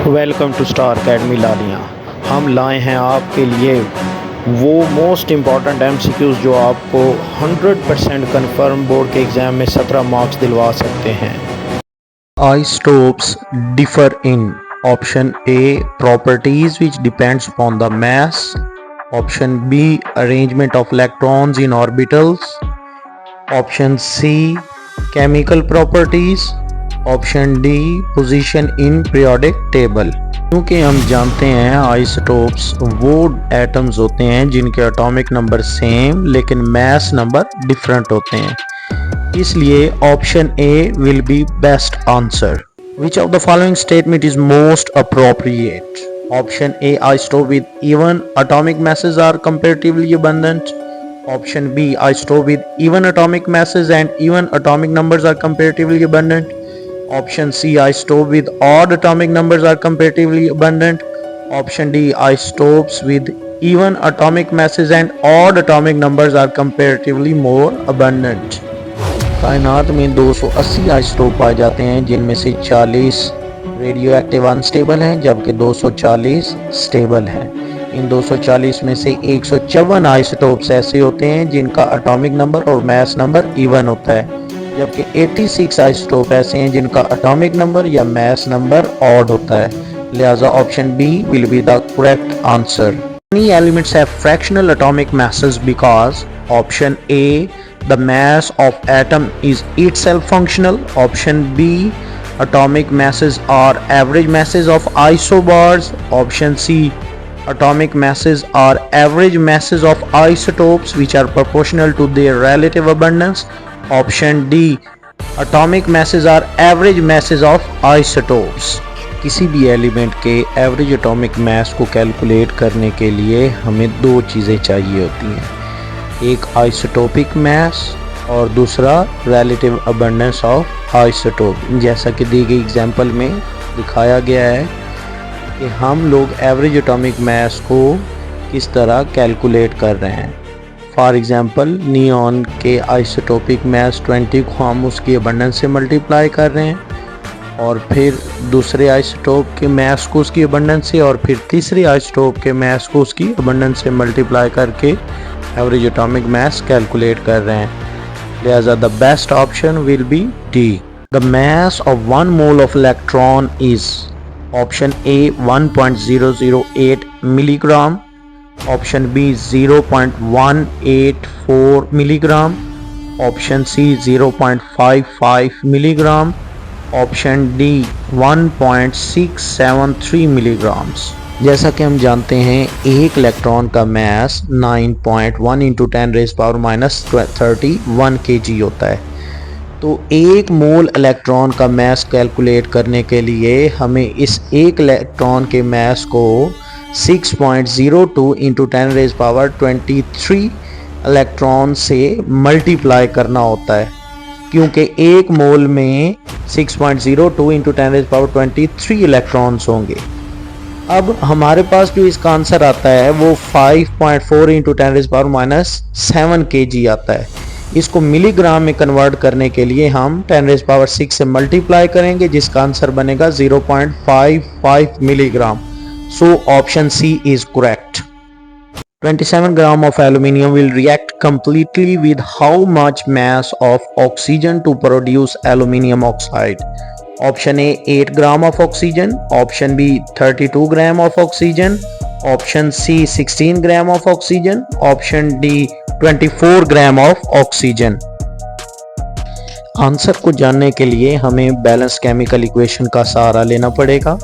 Welcome to Star Academy Laliyan. हम लाए हैं आपके लिए वो मोस्ट इम्पॉर्टेंट MCQs जो आपको 100% कन्फर्म बोर्ड के एग्ज़ाम में 17 मार्क्स दिलवा सकते हैं। Isotopes differ in option A properties which depends upon the mass, option B arrangement of electrons in orbitals, option C chemical properties, option D position in periodic table. क्योंकि हम जानते हैं isotopes वो atoms होते हैं जिनके एटॉमिक नंबर सेम लेकिन mass number different होते हैं, इसलिए option A will be best answer. Which of the following statement is most appropriate? Option A isotope with even atomic masses are comparatively abundant, option B isotope with even atomic masses and even atomic numbers are comparatively abundant, option C isotope with odd atomic numbers are comparatively abundant, option D isotopes with even atomic masses and odd atomic numbers are comparatively more abundant। कायनात में 280 isotope पाए जाते हैं जिनमें से 40 radio active unstable हैं जबकि 240 stable हैं। इन 240 में से 154 आइसोटोप्स ऐसे होते हैं जिनका एटॉमिक नंबर और मास नंबर इवन होता है, जबकि 86 आइसोटोप ऐसे हैं जिनका एटॉमिक नंबर या मास नंबर ऑड होता है, लिहाजा option B will be the correct answer. Many elements have fractional atomic masses because option A the mass of atom is itself functional, option B atomic masses are average masses of isobars, option C atomic masses are average masses of isotopes which are proportional to their relative abundance, option D atomic masses are average masses of isotopes. किसी भी element के average atomic mass को calculate करने के लिए हमें दो चीज़ें चाहिए होती हैं, एक आइसोटोपिक मास और दूसरा रिलेटिव अबंडेंस ऑफ आइसोटोप। जैसा कि दी गई एग्जांपल में दिखाया गया है कि हम लोग एवरेज एटॉमिक मास को किस तरह कैलकुलेट कर रहे हैं। फॉर एग्जांपल नियॉन के आइसोटोपिक मास 20 को हम उसकी अबंडेंस से मल्टीप्लाई कर रहे हैं और फिर दूसरे आइसोटोप के मास को उसकी अबंडेंस से और फिर तीसरे आइसोटोप के मास को उसकी अबंडेंस से मल्टीप्लाई करके एवरेज एटॉमिक मास कैलकुलेट कर रहे हैं, लिहाजा the best option will be D. The mass of 1 mole of electron is option A 1.008 milligram, option B 0.184 milligram, option C 0.55 milligram, option D 1.673 milligrams. जैसा कि हम जानते हैं एक इलेक्ट्रॉन का मास 9.1 × 10⁻³ kg होता है, तो एक मोल इलेक्ट्रॉन का मास कैलकुलेट करने के लिए हमें इस एक इलेक्ट्रॉन के मास को 6.02 × 10⁻23 इलेक्ट्रॉन से मल्टीप्लाई करना होता है, क्योंकि एक मोल में 6.02 × 10⁻23 इलेक्ट्रॉन्स होंगे। अब हमारे पास जो इसका आंसर आता है वो 5.4 × 10⁻7 kg आता है। इसको मिलीग्राम में कन्वर्ट करने के लिए हम 10⁻6 से मल्टीप्लाई करेंगे जिसका आंसर बनेगा 0.55 milligram. So option C is correct. 27 gram of aluminium will react completely with how much mass of oxygen to produce aluminium oxide? Option A 8 gram of oxygen, option B 32 gram of oxygen, option C 16 gram of oxygen, option D 24 gram of oxygen। Answer को जानने के लिए हमें balance chemical equation का सहारा लेना पड़ेगा,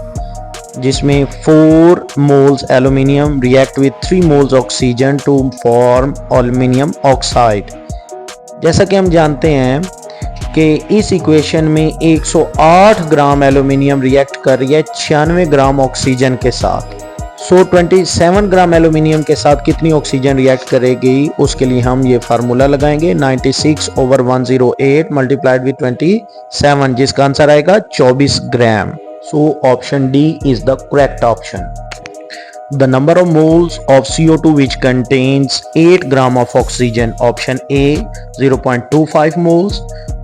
जिसमें 4 moles aluminium react with 3 moles oxygen to form aluminium oxide. जैसा कि हम जानते हैं कि इस इक्वेशन में 108 ग्राम एल्यूमिनियम रिएक्ट कर रही है 96 ग्राम ऑक्सीजन के साथ। सो 27 ग्राम एल्यूमिनियम के साथ कितनी ऑक्सीजन रिएक्ट करेगी, उसके लिए हम ये फार्मूला लगाएंगे 96/108 मल्टीप्लाइड विद 27, जिसका आंसर आएगा 24 ग्राम। So option D is the correct option. The number of moles of CO2 which contains 8 gram of oxygen, option A 0.25 moles,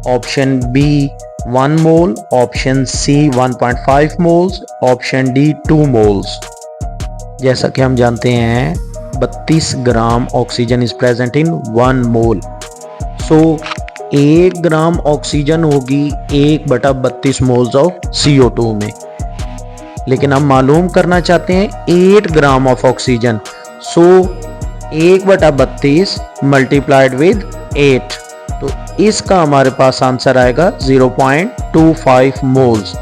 option B 1 mole, option C 1.5 moles, option D 2 moles. जैसा कि हम जानते हैं 32 gram oxygen is present in 1 mole. So 1 gram oxygen होगी 1/32 moles of CO2 में, लेकिन हम मालूम करना चाहते हैं 8 gram of oxygen. So 1/32 multiplied with 8, तो इसका हमारे पास आंसर आएगा 0.25 मोल्स।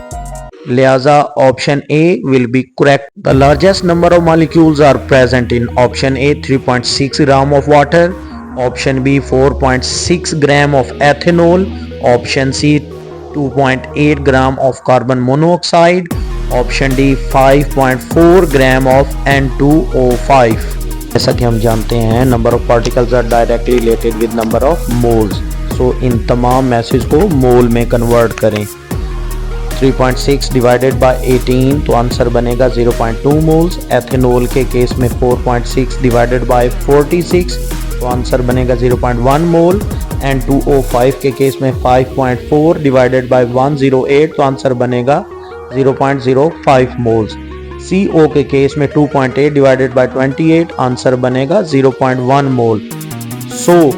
लिहाजा option A will be correct. The largest number of molecules are present in option A 3.6 gram of water, option B 4.6 gram of ethanol, option C 2.8 gram of carbon monoxide, option D 5.4 gram of N2O5। जैसा कि हम जानते हैं number of particles are directly related with number of moles. So इन तमाम masses को मोल में convert करें। 3.6 डिवाइडेड बाय 18 तो आंसर बनेगा 0.2 मोल्स। एथेनॉल के केस में 4.6 डिवाइडेड बाय 46 तो आंसर बनेगा 0.1 मोल। N2O5 के केस में 5.4 डिवाइडेड बाय 108 तो आंसर बनेगा 0.05 मोल्स। CO के केस में 2.8 डिवाइडेड बाय 28 आंसर बनेगा 0.1 मोल। सो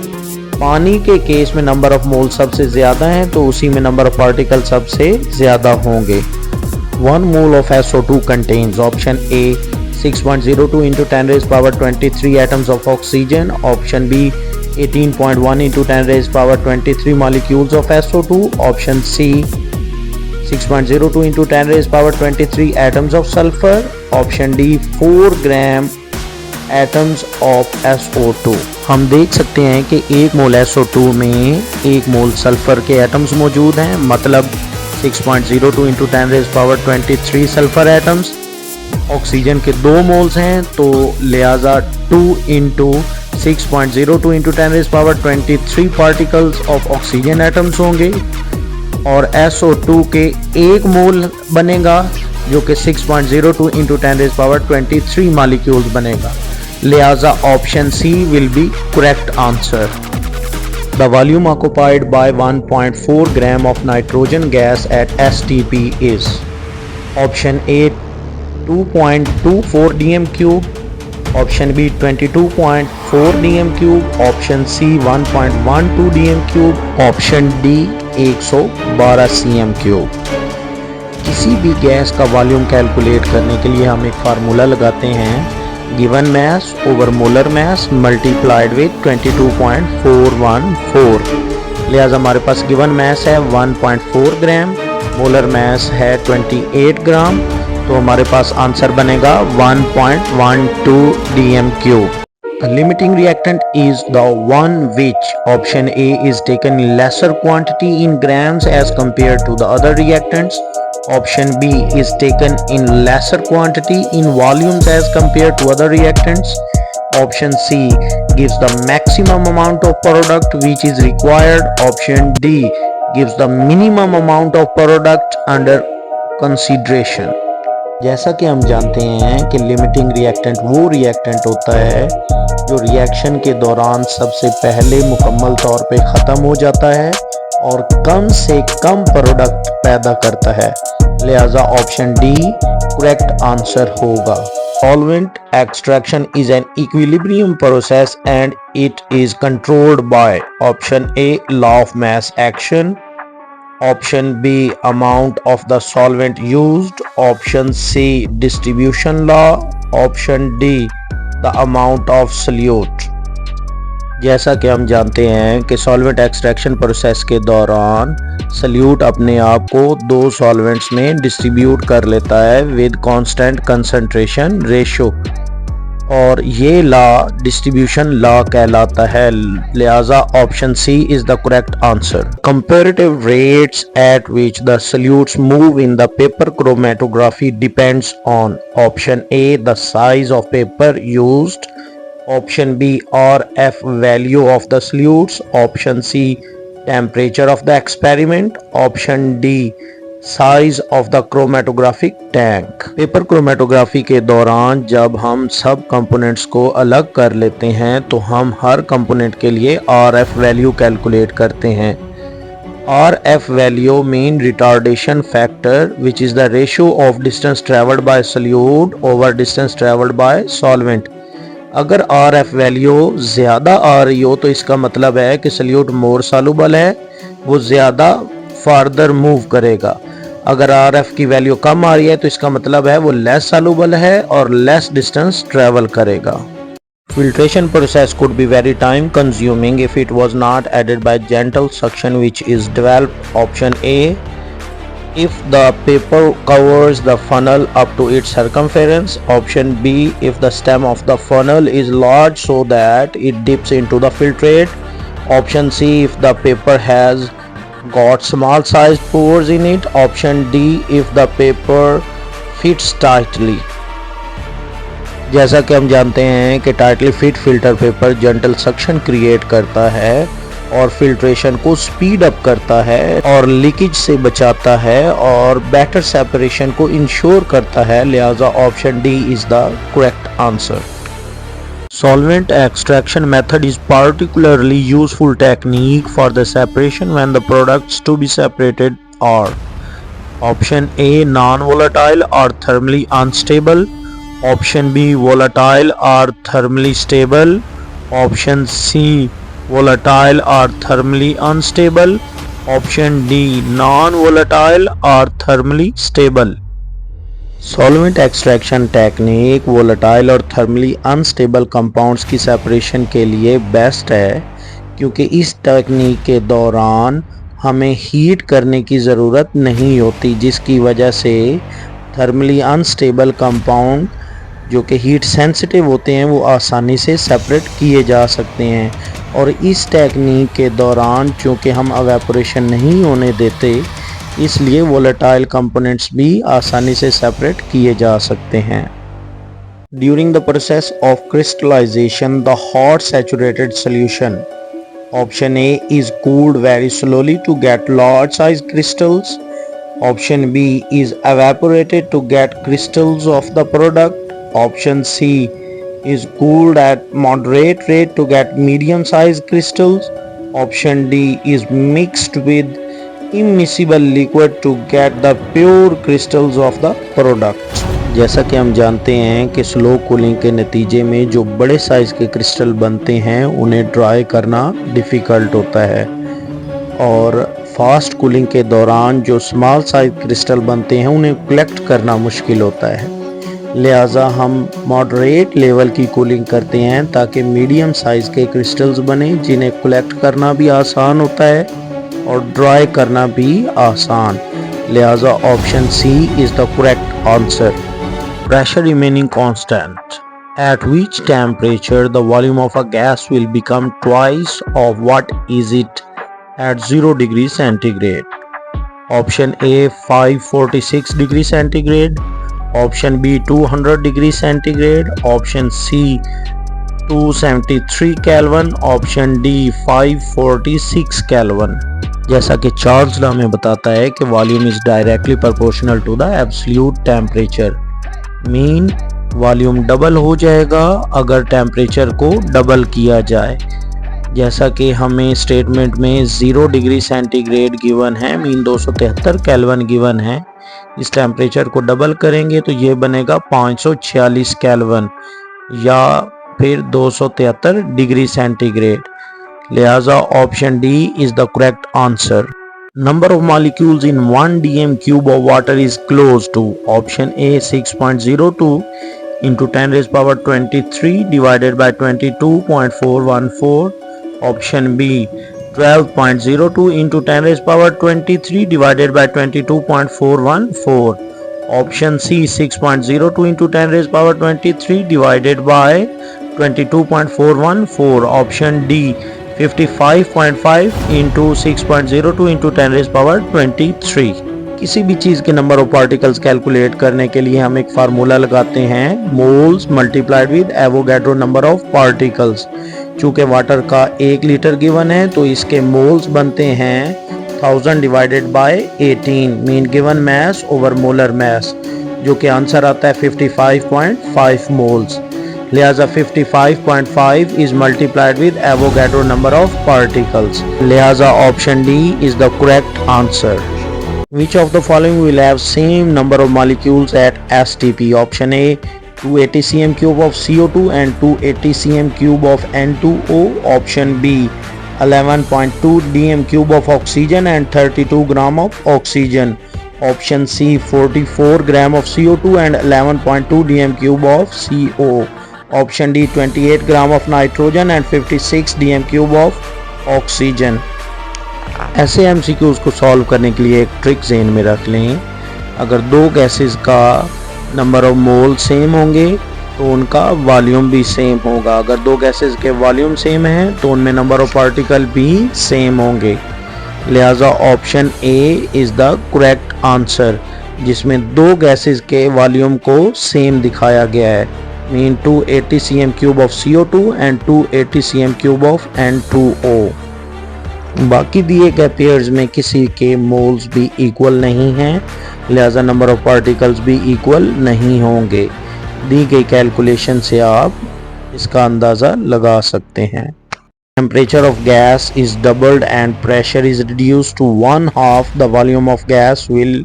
पानी के केस में नंबर ऑफ मोल सबसे ज्यादा हैं तो उसी में नंबर ऑफ पार्टिकल सबसे ज्यादा होंगे। 1 mole of SO2 contains option A 6.02 into 10 raised power 23 atoms of oxygen, option B 18.1 into 10 raised power 23 molecules of SO2, option C 6.02 into 10 raised power 23 atoms of sulfur, option D 4 gram atoms of SO2। हम देख सकते हैं कि 1 मोल SO2 में 1 मोल sulphur के atoms मौजूद हैं, मतलब 6.02 into 10 raised power 23 sulphur atoms. Oxygen के 2 मोल्स हैं तो लिहाजा 2 into 6.02 into 10 raised power 23 particles of oxygen atoms होंगे, और SO2 के 1 मोल बनेगा जो कि 6.02 into 10 raised power 23 मॉलिक्यूल्स बनेगा। लिहाजा option C will be correct answer. The volume occupied by 1.4 gram of nitrogen gas at STP is option A 2.24 dm cube, option B 22.4 dm cube, option C 1.12 dm cube, option D 112 cm cube. किसी भी gas का volume calculate करने के लिए हम एक formula लगाते हैं, given mass over molar mass multiplied with 22.414। लिहाजा हमारे पास गिवन मास है 1.4 ग्राम, मोलर मास है 28 ग्राम, तो हमारे पास आंसर बनेगा 1.12 dm cube. The limiting reactant is the one which option A is taken in lesser quantity in grams as compared to the other reactants, option B is taken in lesser quantity in volumes as compared to other reactants, option C gives the maximum amount of product which is required, option D gives the minimum amount of product under consideration। जैसा कि हम जानते हैं कि limiting reactant वो reactant होता है जो रिएक्शन के दौरान सबसे पहले मुकम्मल तौर पे ख़त्म हो जाता है और कम से कम प्रोडक्ट पैदा करता है। लिहाजा ऑप्शन डी करेक्ट आंसर होगा। Solvent extraction is an equilibrium process and it is controlled by option a law of mass action, option B amount of the solvent used, option C distribution law, option D the amount of solute। जैसा कि हम जानते हैं कि solvent extraction process के दौरान salute अपने आप को 2 सॉल्वेंट्स में डिस्ट्रीब्यूट कर लेता है विद कांस्टेंट कंसंट्रेशन रेशियो, और ये लॉ डिस्ट्रीब्यूशन लॉ कहलाता है। लिहाजा option C is the correct answer. Comparative rates at which the solutes move in the paper chromatography depends on option A the size of paper used, option B RF value of the solutes, option C temperature of the experiment, option D size of the chromatographic tank. Paper chromatography के दौरान जब हम सब components को अलग कर लेते हैं तो हम हर कंपोनेंट के लिए RF वैल्यू कैलकुलेट करते हैं। RF value mean retardation factor, which is the ratio of distance traveled by solute over distance traveled by solvent. अगर RF वैल्यू ज़्यादा आ रही हो तो इसका मतलब है कि सल्यूट मोर सॉल्युबल है, वो ज़्यादा फार्दर मूव करेगा। अगर RF की वैल्यू कम आ रही है तो इसका मतलब है वो लेस सॉल्युबल है और लेस डिस्टेंस ट्रैवल करेगा। Filtration process could be very time consuming if it was not added by gentle suction, which is developed option A if the paper covers the funnel up to its circumference, option B if the stem of the funnel is large so that it dips into the filtrate, option C if the paper has got small sized pores in it, option D if the paper fits tightly। जैसा कि हम जानते हैं कि tightly fit filter paper gentle suction create करता है और filtration को स्पीड अप करता है और लीकेज से बचाता है और बेटर सेपरेशन को इंश्योर करता है, लिहाजा option D is the correct answer. Solvent extraction method is particularly useful technique for the separation when the products to be separated are option A non-volatile or thermally unstable, option B volatile or thermally stable, option C volatile or thermally unstable, option D non-volatile or thermally stable। Solvent extraction technique volatile और thermally unstable compounds की separation के लिए best है, क्योंकि इस technique के दौरान हमें हीट करने की ज़रूरत नहीं होती, जिसकी वजह से थर्मली अनस्टेबल कंपाउंड जो कि हीट सेंसिटिव होते हैं वो आसानी से सेपरेट किए जा सकते हैं। और इस टेक्निक के दौरान चूँकि हम एवेपोरेशन नहीं होने देते, इसलिए वोलेटाइल कंपोनेंट्स भी आसानी से सेपरेट किए जा सकते हैं। During the process of crystallisation the hot saturated solution option A is cooled very slowly to get large size crystals, option B is evaporated to get crystals of the product, option C is cooled at moderate rate to get medium sized crystals, option D is mixed with immiscible liquid to get the pure crystals of the product। जैसा कि हम जानते हैं कि slow cooling के नतीजे में जो बड़े साइज के क्रिस्टल बनते हैं उन्हें ड्राई करना डिफ़िकल्ट होता है और फास्ट कूलिंग के दौरान जो स्मॉल साइज क्रिस्टल बनते हैं उन्हें कलेक्ट करना मुश्किल होता है, लिहाजा हम मॉडरेट लेवल की कूलिंग करते हैं ताकि मीडियम साइज़ के क्रिस्टल्स बने जिन्हें कलेक्ट करना भी आसान होता है और ड्राई करना भी आसान, लिहाजा option C is the correct answer. Pressure remaining constant at which temperature the volume of a gas will become twice of what is it at 0 degrees centigrade, option A 546 degree centigrade, option B 200 degree centigrade, option C 273 Kelvin, option D 546 Kelvin। जैसा कि Charles law में बताता है कि volume is directly proportional to the absolute temperature, mean volume double हो जाएगा अगर temperature को डबल किया जाए। जैसा कि हमें स्टेटमेंट में 0 डिग्री सेंटीग्रेड गिवन है, मीन 273 केल्विन गिवन है, इस टेम्परेचर को डबल करेंगे तो ये बनेगा 546 केल्विन या फिर 273 डिग्री सेंटीग्रेड, लिहाजा option D is the correct answer. Number of molecules in 1 dm cube of water is close to option A 6.02 into 10 raised power 23 divided by 22.414, option B 12.02 into 10 raised power 23 divided by 22.414, option C 6.02 into 10 raised power 23 divided by 22.414, option D 55.5 into 6.02 into 10 raised power 23। किसी भी चीज़ के number of particles calculate करने के लिए हम एक formula लगाते हैं, moles multiplied with Avogadro number of particles. चूँकि वाटर का 1 लीटर गिवन है तो इसके मोल्स बनते हैं 1000 divided by 18, mean given mass over molar mass, जो कि आंसर आता है 55.5 मोल्स, लिहाजा 55.5 is multiplied with Avogadro number of particles. लिहाजा option D is the correct answer. Which of the following will have same number of molecules at STP? Option A 280 cm cube of CO2 and 280 cm cube of N2O. Option B 11.2 dm cube of oxygen and 32 gram of oxygen. Option C 44 gram of CO2 and 11.2 dm cube of CO. Option D 28 gram of nitrogen and 56 dm cube of oxygen. ऐसे MCQs को solve करने के लिए एक trick ज़हन में रख लें। अगर दो गैसेस का नंबर ऑफ मोल सेम होंगे तो उनका वॉल्यूम भी सेम होगा। अगर दो गैसेस के वॉल्यूम सेम हैं तो उनमें नंबर ऑफ पार्टिकल भी सेम होंगे। लिहाजा option A is the correct answer, जिसमें दो गैसेस के वॉल्यूम को सेम दिखाया गया है। Mean 280 cm cube of CO2 and 280 cm cube of N2O। बाकी दिए गए पेयर्स में किसी के मोल्स भी इक्वल नहीं हैं, लिहाजा नंबर ऑफ पार्टिकल्स भी इक्वल नहीं होंगे। दी गई कैलकुलेशन से आप इसका अंदाज़ा लगा सकते हैं। Temperature of gas is doubled and pressure is reduced to 1/2 the volume of gas will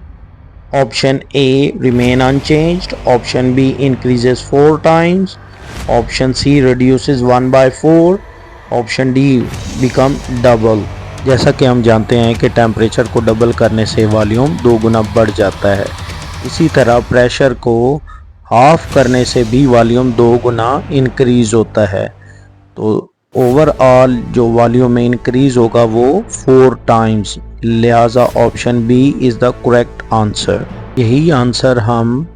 option A remain unchanged, option B increases 4 times, option C reduces 1/4, option D become double. जैसा कि हम जानते हैं कि टेम्परेचर को double करने से volume 2 गुना बढ़ जाता है, इसी तरह प्रेशर को हाफ करने से भी वॉल्यूम 2 गुना इंक्रीज़ होता है। तो ओवरऑल जो वॉल्यूम में इंक्रीज़ होगा वो 4 टाइम्स। लिहाजा option B is the correct answer. यही आंसर हम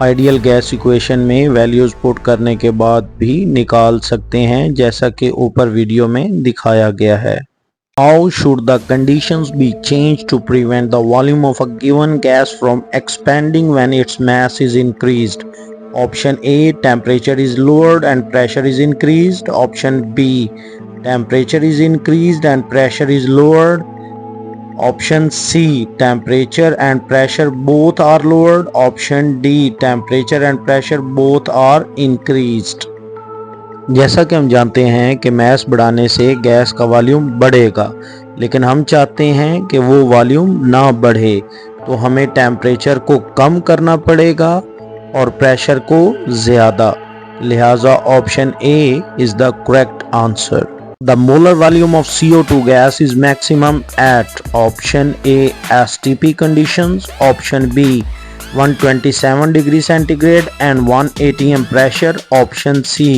आइडियल गैस इक्वेशन में वैल्यूज़ पुट करने के बाद भी निकाल सकते हैं, जैसा कि ऊपर वीडियो में दिखाया गया है। How should the conditions be changed to prevent the volume of a given gas from expanding when its mass is increased? Option A temperature is lowered and pressure is increased. Option B temperature is increased and pressure is lowered. Option C temperature and pressure both are lowered. Option D temperature and pressure both are increased. जैसा कि हम जानते हैं कि mess बढ़ाने से gas का volume बढ़ेगा, लेकिन हम चाहते हैं कि वो वॉल्यूम ना बढ़े, तो हमें टेम्परेचर को कम करना पड़ेगा और प्रेशर को ज़्यादा। लिहाजा option A is the correct answer. The molar volume of CO2 gas is maximum at option A STP conditions, option B 127 degree centigrade and 1 atm pressure, option C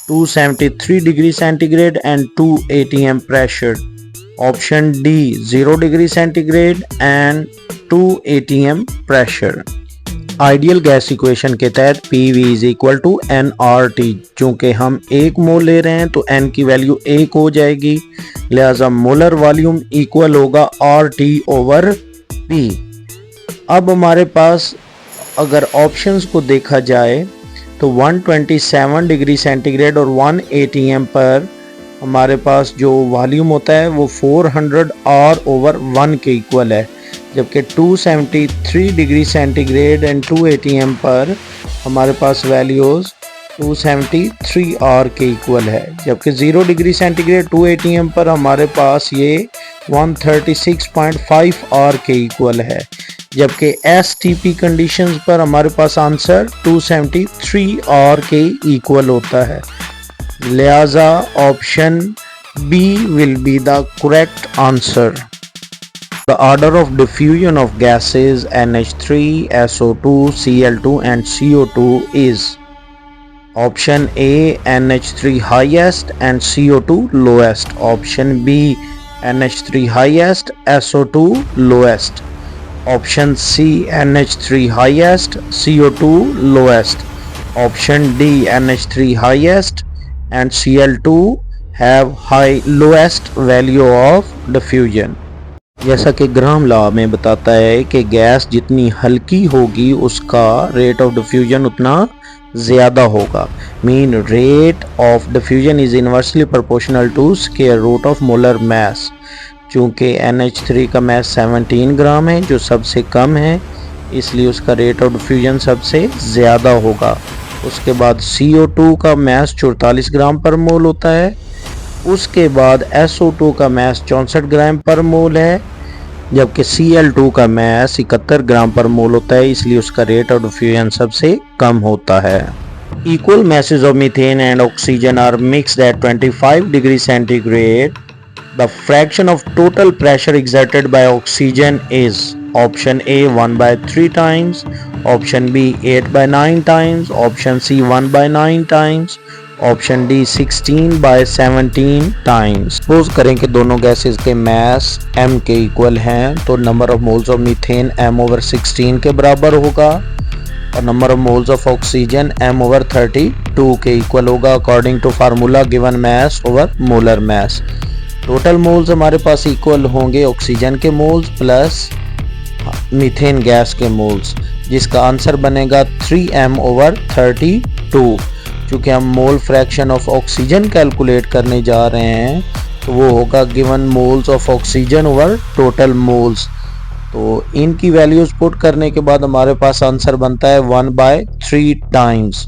273 degree centigrade and 2 atm pressure, option D 0 degree centigrade and 2 atm pressure। Ideal gas equation के तहत PV is equal to nRT। चूँकि हम 1 मोल ले रहे हैं तो n की value 1 हो जाएगी, लिहाजा मोलर वॉल्यूम इक्वल होगा RT ओवर P। अब हमारे पास अगर ऑप्शंस को देखा जाए तो 127 डिग्री सेंटीग्रेड और 1 atm पर हमारे पास जो वॉल्यूम होता है वो 400 R ओवर 1 के इक्वल है, जबकि 273 डिग्री सेंटीग्रेड एंड 2 atm पर हमारे पास वैल्यूज़ 273 R के इक्वल है, जबकि 0 डिग्री सेंटीग्रेड 2 atm पर हमारे पास ये 136.5 R के इक्वल है, जबकि STP कंडीशंस पर हमारे पास आंसर 273 R के इक्वल होता है। लिहाजा option B will be the correct answer. The order of diffusion of gases NH3, SO2, Cl2 and CO2 is option A NH3 highest and CO2 lowest, option B NH3 highest, SO2 lowest, option C NH3 highest, CO2 lowest, option D NH3 highest and Cl2 have lowest value of diffusion। जैसा कि ग्राम law में बताता है कि gas जितनी हल्की होगी उसका रेट ऑफ डिफ्यूजन उतना ज़्यादा होगा। Mean rate of diffusion is inversely proportional to square root of molar mass. चूँकि NH3 का मास 17 ग्राम है जो सबसे कम है, इसलिए उसका रेट ऑफ डिफ्यूजन सबसे ज़्यादा होगा। उसके बाद CO2 का मास 44 ग्राम पर मोल होता है। उसके बाद SO2 का मास 64 ग्राम पर मोल है, जबकि Cl2 का मास 71 ग्राम पर मोल होता है, इसलिए उसका रेट ऑफ डिफ्यूजन सबसे कम होता है। Equal masses of methane and oxygen are mixed at 25 degree centigrade. The fraction of total pressure exerted by oxygen is option A 1/3 times, option B 8/9 times, option C 1/9 times, option D 16/17 times. Suppose करें कि दोनों gases के मास m के equal हैं, तो number of moles of methane m/16 के बराबर होगा और number of moles of oxygen m/32 के इक्वल होगा according to formula given mass over molar mass. Total moles हमारे पास इक्वल होंगे ऑक्सीजन के मोल्स प्लस मीथेन गैस के मोल्स, जिसका आंसर बनेगा 3m/32। क्योंकि हम mole fraction of oxygen calculate करने जा रहे हैं, तो वो होगा given moles of oxygen over total moles. तो इनकी वैल्यूज पुट करने के बाद हमारे पास आंसर बनता है 1/3 टाइम्स।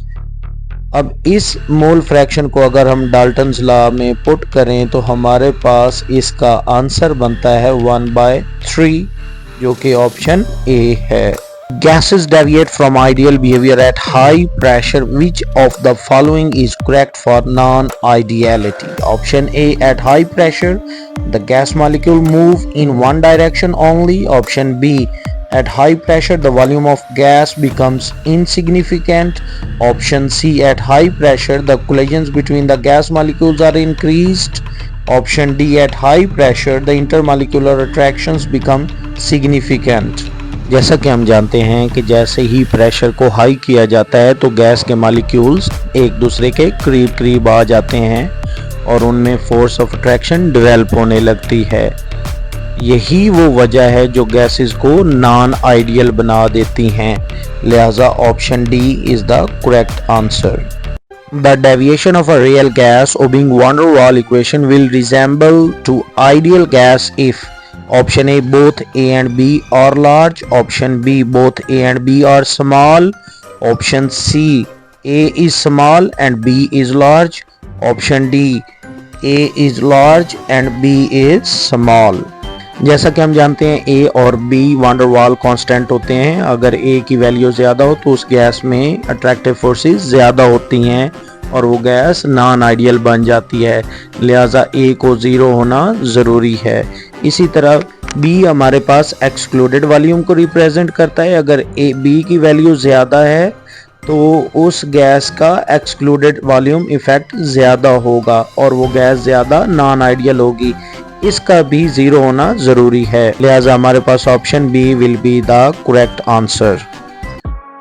अब इस मोल फ्रैक्शन को अगर हम डाल्टन्स लॉ में पुट करें तो हमारे पास इसका आंसर बनता है 1/3, जो कि ऑप्शन ए है। Gases deviate from ideal behavior at high pressure. Which of the following is correct for non-ideality? Option A, at high pressure, the gas molecule move in one direction only. Option B, at high pressure, the volume of gas becomes insignificant. Option C, at high pressure, the collisions between the gas molecules are increased. Option D, at high pressure, the intermolecular attractions become significant. जैसा कि हम जानते हैं कि जैसे ही pressure को high किया जाता है तो गैस के मॉलिक्यूल्स एक दूसरे के करीब करीब आ जाते हैं और उनमें फोर्स ऑफ अट्रैक्शन डेवलप होने लगती है। यही वो वजह है जो गैसेस को नॉन आइडियल बना देती हैं, लिहाजा option D is the correct answer. The deviation of a real gas obeying van der Waals equation will resemble to ideal gas if option A, both A and B are large, option B, both A and B are small, option C, A is small and B is large, option D, A is large and B is small। जैसा कि हम जानते हैं A और B van der Waals constant होते हैं। अगर A की वैल्यू ज़्यादा हो तो उस गैस में अट्रैक्टिव फोर्सेस ज़्यादा होती हैं और वो गैस नॉन आइडियल बन जाती है, लिहाजा A को 0 होना ज़रूरी है। इसी तरह B हमारे पास एक्सक्लूडेड वॉल्यूम को रिप्रेजेंट करता है। अगर B की वैल्यू ज़्यादा है तो उस गैस का एक्सक्लूडेड वॉल्यूम इफेक्ट ज़्यादा होगा और वो गैस ज़्यादा नॉन आइडियल होगी, इसका भी 0 होना ज़रूरी है, लिहाजा हमारे पास option B will be the correct answer.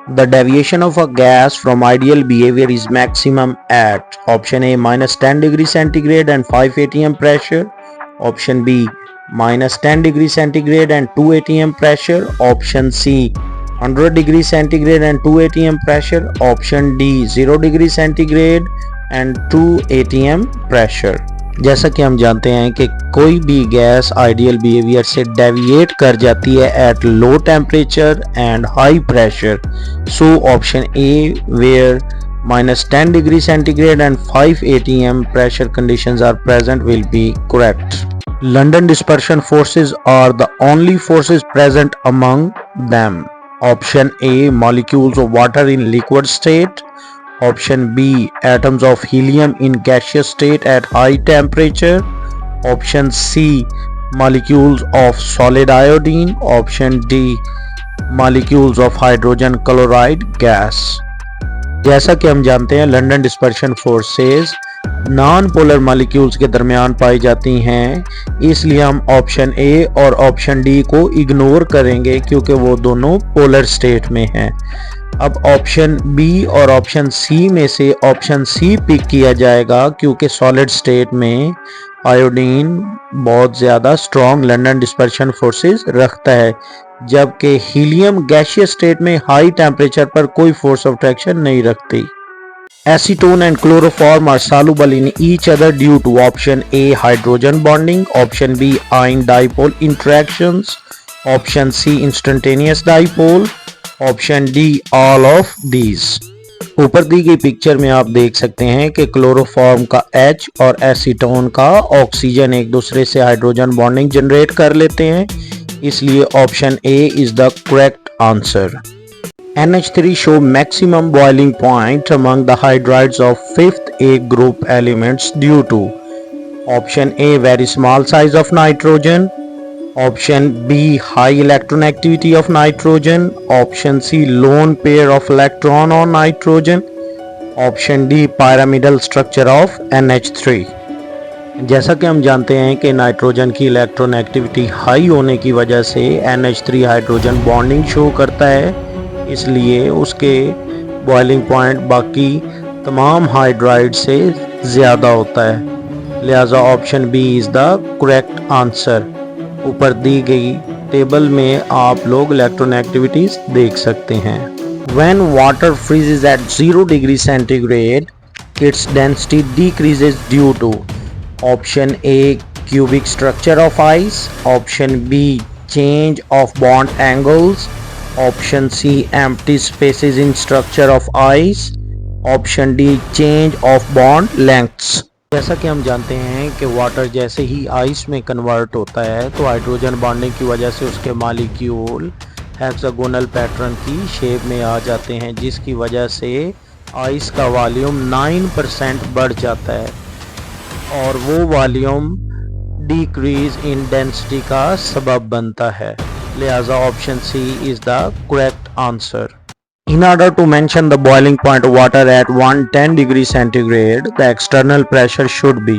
The deviation of a gas from ideal behavior is maximum at option A -10 degree centigrade and 5 atm pressure, option B -10 degree centigrade and 2 atm pressure, option C 100 degree centigrade and 2 atm pressure, option D 0 degree centigrade and 2 atm pressure। जैसा कि हम जानते हैं कि कोई भी gas ideal behaviour से deviate कर जाती है at low temperature and high pressure, so option A where -10 degree centigrade and 5 atm pressure conditions are present will be correct. London dispersion forces are the only forces present among them. Option A, molecules of water in liquid state. Option B, atoms of helium in gaseous state at high temperature. Option C, molecules of solid iodine. Option D, molecules of hydrogen chloride gas। जैसा कि हम जानते हैं London dispersion forces non polar molecules के दरमियान पाई जाती हैं, इसलिए हम ऑप्शन ए और ऑप्शन डी को इग्नोर करेंगे क्योंकि वो दोनों पोलर स्टेट में हैं। अब ऑप्शन बी और ऑप्शन सी में से ऑप्शन सी पिक किया जाएगा क्योंकि सॉलिड स्टेट में आयोडीन बहुत ज़्यादा स्ट्रॉन्ग लंदन डिस्पर्शन फोर्सेस रखता है, जबकि हीलियम गैसियस स्टेट में हाई टेम्परेचर पर कोई फोर्स ऑफ अट्रैक्शन नहीं रखती। Acetone and chloroform are soluble in each other due to option A hydrogen bonding, option B ion dipole interactions, option C instantaneous dipole, option D all of these। ऊपर दी गई picture में आप देख सकते हैं कि क्लोरोफॉर्म का H और एसीटोन का ऑक्सीजन एक दूसरे से हाइड्रोजन बॉन्डिंग जनरेट कर लेते हैं, इसलिए option A is the correct answer. NH3 show maximum boiling point among the hydrides of 5th A group elements due to option A very small size of nitrogen, option B high electronegatiivity of nitrogen, option C lone pair of electron on nitrogen, option D pyramidal structure of NH3। जैसा कि हम जानते हैं कि nitrogen की electronegativity high होने की वजह से NH3 हाइड्रोजन बॉन्डिंग शो करता है, इसलिए उसके बॉइलिंग पॉइंट बाकी तमाम हाइड्राइड से ज़्यादा होता है, लिहाजा option B is the correct answer. ऊपर दी गई टेबल में आप लोग इलेक्ट्रोनेगेटिविटीज देख सकते हैं। When water freezes at 0 degree centigrade, its density decreases due to option A cubic structure of ice, option B change of bond angles, option C empty spaces in structure of ice, option D change of bond lengths। जैसा कि हम जानते हैं कि water जैसे ही ice में convert होता है तो हाइड्रोजन बॉन्डिंग की वजह से उसके मॉलिक्यूल हेक्सागोनल पैटर्न की शेप में आ जाते हैं, जिसकी वजह से आइस का वॉल्यूम 9% बढ़ जाता है और वो वॉल्यूम डिक्रीज इन डेंसिटी का सबब बनता है, लिहाजा option C is the correct answer. In order to mention the boiling point of water at 110 degree centigrade, the external pressure should be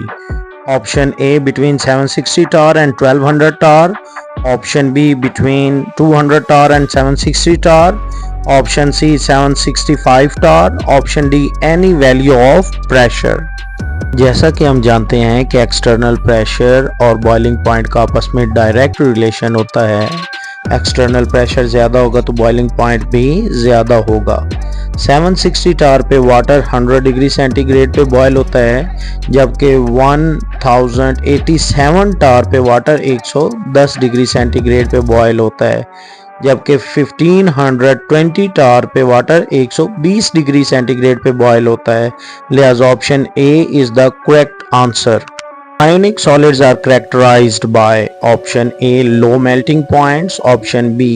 option A between 760 tar and 1200 tar, option B between 200 tar and 760 tar, option C 765 tar, option D any value of pressure। जैसा कि हम जानते हैं कि external pressure और boiling point का आपस में डायरेक्ट रिलेशन होता है, एक्सटर्नल प्रेशर ज़्यादा होगा तो बॉइलिंग पॉइंट भी ज़्यादा होगा। 760 टार पे वाटर 100 डिग्री सेंटीग्रेड पे बॉयल होता है, जबकि 1087 टार पे वाटर 110 डिग्री सेंटीग्रेड पे बॉयल होता है, जबकि 1520 टार पे वाटर 120 डिग्री सेंटीग्रेड पे बॉयल होता है, लिहाजा option A is the correct answer. Ionic solids are characterized by option A low melting points, option B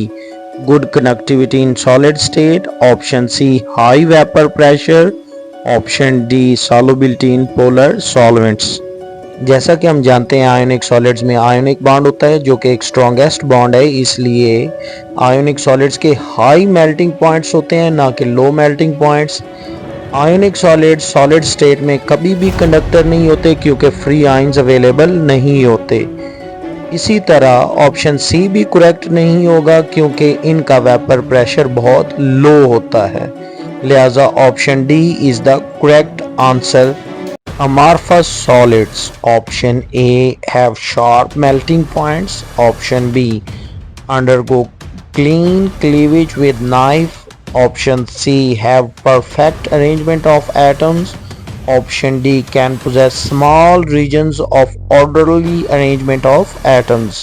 good conductivity in solid state, option C high vapor pressure, option D solubility in polar solvents। जैसा कि हम जानते हैं ionic solids में ionic bond होता है जो कि एक स्ट्रॉन्गेस्ट बॉन्ड है, इसलिए आयोनिक सॉलिड्स के हाई मेल्टिंग पॉइंट्स होते हैं ना कि low melting points. Ionic solid solid state में कभी भी कंडक्टर नहीं होते क्योंकि फ्री आयंस अवेलेबल नहीं होते। इसी तरह ऑप्शन सी भी करेक्ट नहीं होगा क्योंकि इनका वेपर प्रेशर बहुत लो होता है, लिहाजा option D is the correct answer. Amorphous solids, option A have sharp melting points, option B undergo clean cleavage with knife, option C have perfect arrangement of atoms, option D can possess small regions of orderly arrangement of atoms।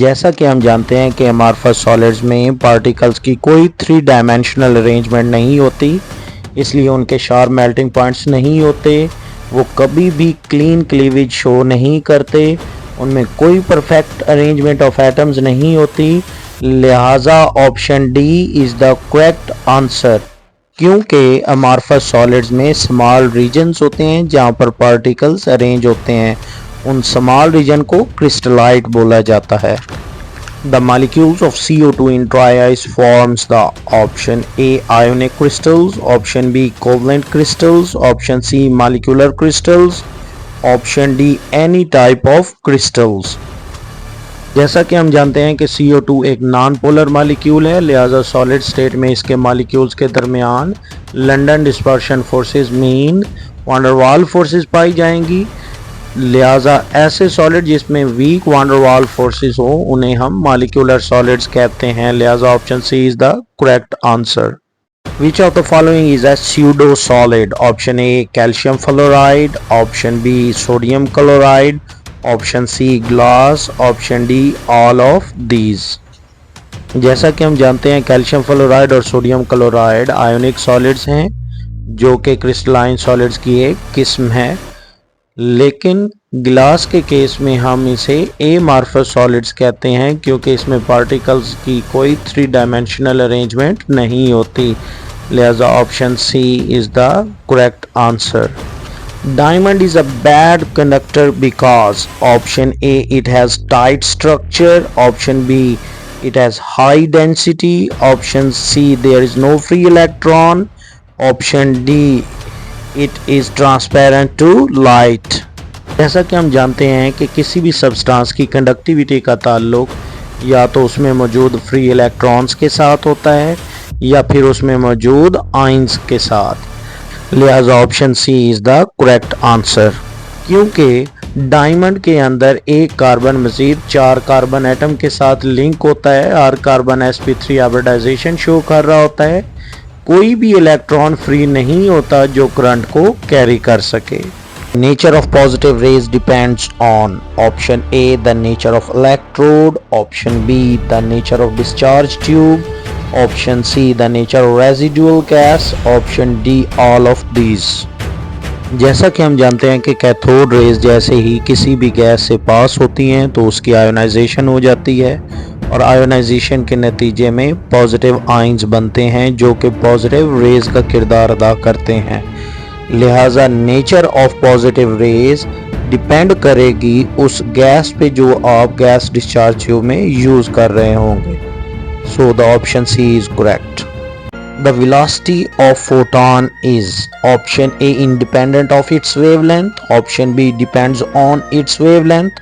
जैसा कि हम जानते हैं कि amorphous solids में particles की कोई 3 dimensional arrangement नहीं होती, इसलिए उनके शार्प मेल्टिंग पॉइंट्स नहीं होते, वो कभी भी क्लीन क्लीवेज शो नहीं करते, उनमें कोई परफेक्ट अरेंजमेंट ऑफ एटम्स नहीं होती, लिहाजा option D is the correct answer. क्योंकि अमॉर्फस सॉलिड्स में स्मॉल रीजन्स होते हैं जहाँ पर पार्टिकल्स अरेंज होते हैं, उन स्मॉल रीजन को क्रिस्टलाइट बोला जाता है। The molecules of CO2 in dry ice forms the option A ionic crystals, option B covalent crystals, option C molecular crystals, option D any type of crystals। जैसा कि हम जानते हैं कि CO2 एक नॉन पोलर मॉलिक्यूल है, लिहाजा solid state में इसके मॉलिक्यूल्स के दरमियान London dispersion forces mean van der Waals forces पाई जाएंगी, लिहाजा ऐसे सॉलिड जिसमें वीक वांडरवाल फोर्सेस हो उन्हें हम मॉलिक्यूलर सॉलिड्स कहते हैं, लिहाजा option C is the correct answer. Which of the following is a pseudo solid? Option A calcium fluoride, option B sodium chloride, option C glass, option D all of these। जैसा कि हम जानते हैं calcium fluoride और sodium chloride ionic solids हैं जो कि crystalline solids की एक किस्म है, लेकिन गिलास के केस में हम इसे एमार्फस सॉलिड्स कहते हैं क्योंकि इसमें पार्टिकल्स की कोई 3 डायमेंशनल अरेंजमेंट नहीं होती। लिहाजा option C is the correct answer. Diamond is a bad conductor because option A it has tight structure, option B it has high density, option C there is no free electron, option D it is transparent to light। जैसा कि हम जानते हैं कि किसी भी substance की conductivity का ताल्लुक या तो उसमें मौजूद फ्री इलेक्ट्रॉन्स के साथ होता है या फिर उसमें मौजूद आयंस के साथ। लिहाजा option C is the correct answer. क्योंकि डायमंड के अंदर एक कार्बन मज़ीद 4 कार्बन एटम के साथ लिंक होता है, हर कार्बन sp3 हाइब्रिडाइजेशन शो कर रहा होता है, कोई भी इलेक्ट्रॉन फ्री नहीं होता जो करंट को कैरी कर सके। Nature of positive raise depends on option A the nature of electrode, option be the nature of discharge tube, option see the nature of residual gas, option D all of these. जैसा कि हम जानते हैं कि cathode rays जैसे ही किसी भी gas से पास होती हैं तो उसकी आयोनाइजेशन हो जाती है और आयोनाइजेशन के नतीजे में पॉजिटिव आयंस बनते हैं जो कि पॉजिटिव रेज का किरदार अदा करते हैं। लिहाजा nature of positive raise depend करेगी उस गैस पे जो आप गैस डिस्चार्ज ट्यूब में यूज़ कर रहे होंगे। So the option C is correct. The velocity of photon is option A independent of its wavelength, option B depends on its wavelength,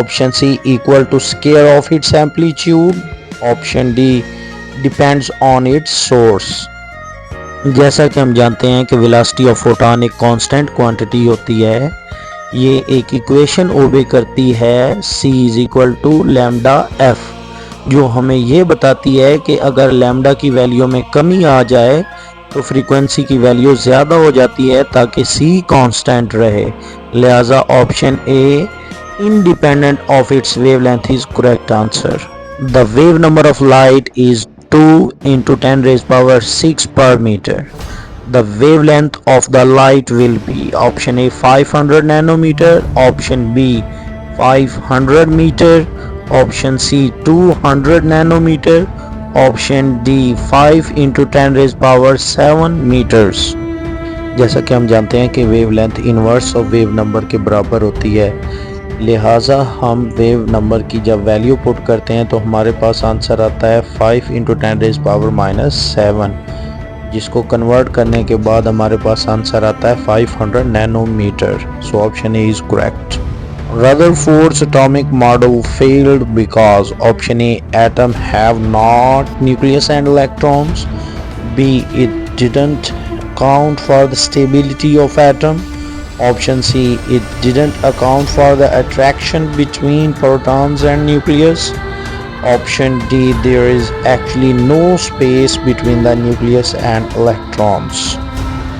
option C equal to square of its amplitude, option D depends on its source। जैसा कि हम जानते हैं कि velocity of photon एक constant quantity होती है, ये एक इक्वेशन ओबे करती है C is equal to lambda f, जो हमें ये बताती है कि अगर लैम्डा की वैल्यू में कमी आ जाए तो फ्रीक्वेंसी की वैल्यू ज़्यादा हो जाती है ताकि C कांस्टेंट रहे। लिहाजा option a independent of its wavelength is correct answer. The wave number of light is 2 × 10⁻⁶ per meter. The wavelength of the light will be option A 500 nanometer, option B 500 meter, option C 200 nanometre, option D 5 × 10⁻⁷ metres. जैसा कि हम जानते हैं कि wavelength inverse of wave number के बराबर होती है, लिहाजा हम वेव नंबर की जब वैल्यू पुट करते हैं तो हमारे पास आंसर आता है 5 × 10⁻⁷, जिसको कन्वर्ट करने के बाद हमारे पास आंसर आता है 500 nanometre. So option A is correct. Rutherford's atomic model failed because option A atom have not nucleus and electrons, B it didn't account for the stability of atom, option C it didn't account for the attraction between protons and nucleus, option D there is actually no space between the nucleus and electrons।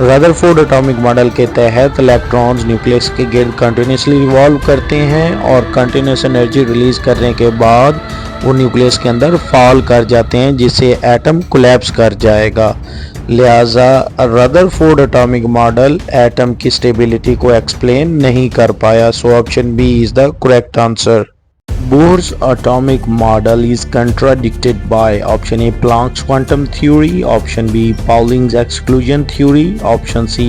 Rutherford atomic model के तहत electrons nucleus के गिर्द continuously revolve करते हैं और continuous energy release करने के बाद वो न्यूक्लियस के अंदर फॉल कर जाते हैं जिससे एटम कोलैप्स कर जाएगा। लिहाजा रदरफोर्ड एटॉमिक मॉडल एटम की स्टेबिलिटी को एक्सप्लेन नहीं कर पाया। So option B is the correct answer. Bohr's atomic model is contradicted by option A Planck's quantum theory, option B Pauling's exclusion theory, option C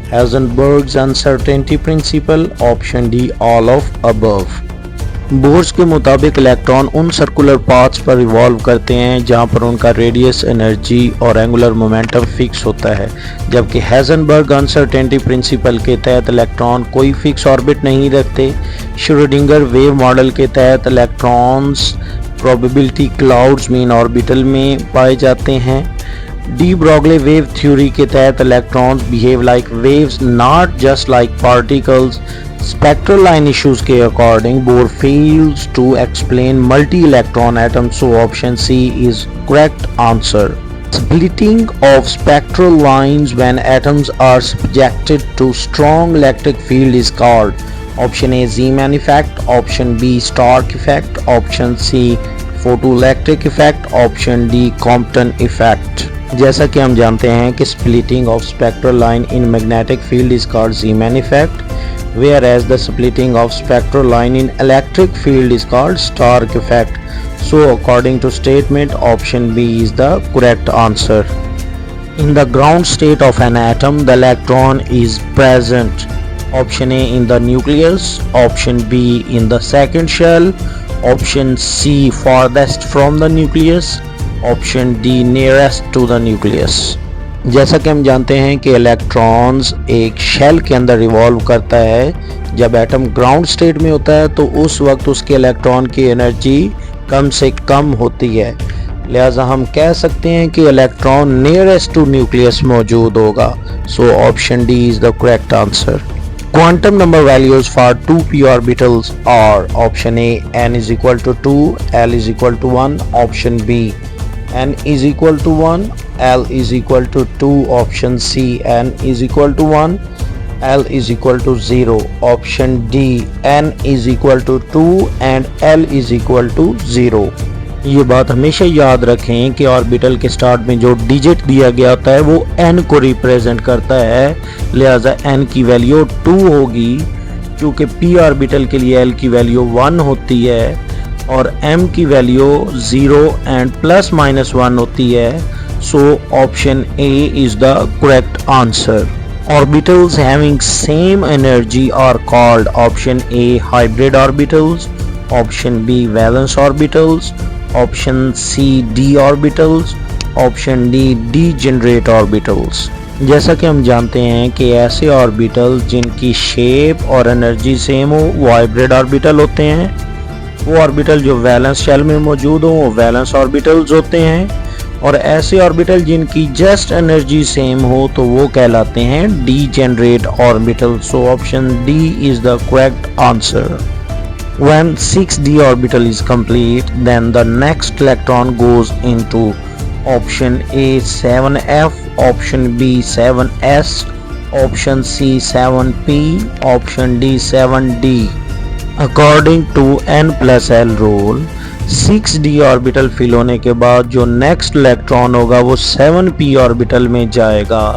Heisenberg's uncertainty principle, option D all of above। Bohr's के मुताबिक electron उन circular paths पर revolve करते हैं जहां पर उनका radius, energy और एंगुलर मोमेंटम फिक्स होता है, जबकि हेजनबर्ग अनसर्टेनिटी प्रिंसिपल के तहत इलेक्ट्रॉन कोई फिक्स ऑर्बिट नहीं रखते। श्रोडिंगर वेव मॉडल के तहत electrons probability clouds mean orbital में पाए जाते हैं। डी ब्रॉगली वेव थ्योरी के तहत electrons behave like waves not just like particles. Spectral line issues के according Bohr fails to explain multi-electron atoms, so option C is correct answer। Splitting of spectral lines when atoms are subjected to strong electric field is called option A Zeeman effect, option B Stark effect, option C photoelectric effect, option D Compton effect. जैसा कि हम जानते हैं कि splitting of spectral line in magnetic field is called Zeeman effect, whereas the splitting of spectral line in electric field is called Stark effect. So according to statement, option B is the correct answer. In the ground state of an atom, the electron is present. Option A in the nucleus, option B in the second shell, option C farthest from the nucleus, option D nearest to the nucleus. जैसा कि हम जानते हैं कि electrons एक shell के अंदर revolve करता है। जब एटम ग्राउंड स्टेट में होता है तो उस वक्त उसके इलेक्ट्रॉन की एनर्जी कम से कम होती है, लिहाजा हम कह सकते हैं कि इलेक्ट्रॉन नियरेस्ट टू न्यूक्लियस मौजूद होगा। सो option D is the correct answer. Quantum number values for 2p orbitals are option A n is equal to 2, l is equal to 1, option B n is equal to 1, l is equal to 2, option C n is equal to 1, l is equal to 0, option D n is equal to 2 and l is equal to 0। ये बात हमेशा याद रखें कि orbital के start में जो digit दिया गया होता है वो n को रिप्रेजेंट करता है, लिहाजा n की वैल्यू 2 होगी। क्योंकि p ऑर्बिटल के लिए l की वैल्यू 1 होती है और m की वैल्यू 0 एंड प्लस माइनस 1 होती है। So option A is the correct answer. Orbitals having same energy are called option A hybrid orbitals, option B valence orbitals, option C d orbitals, option D degenerate orbitals। जैसा कि हम जानते हैं कि ऐसे orbitals जिनकी शेप और energy same हो वो हाइब्रिड ऑर्बिटल होते हैं। वो ऑर्बिटल जो वैलेंस शेल में मौजूद हो वो वैलेंस ऑर्बिटल्स होते हैं, और ऐसे ऑर्बिटल जिनकी जस्ट एनर्जी सेम हो तो वो कहलाते हैं degenerate orbitals। So option D is the correct answer. When 6d orbital is complete, then the next electron goes into option A 7f, option B 7s, option C 7p, option D 7d। According to n plus l rule, 6d orbital fill होने के बाद जो next electron होगा वो 7p orbital में जाएगा।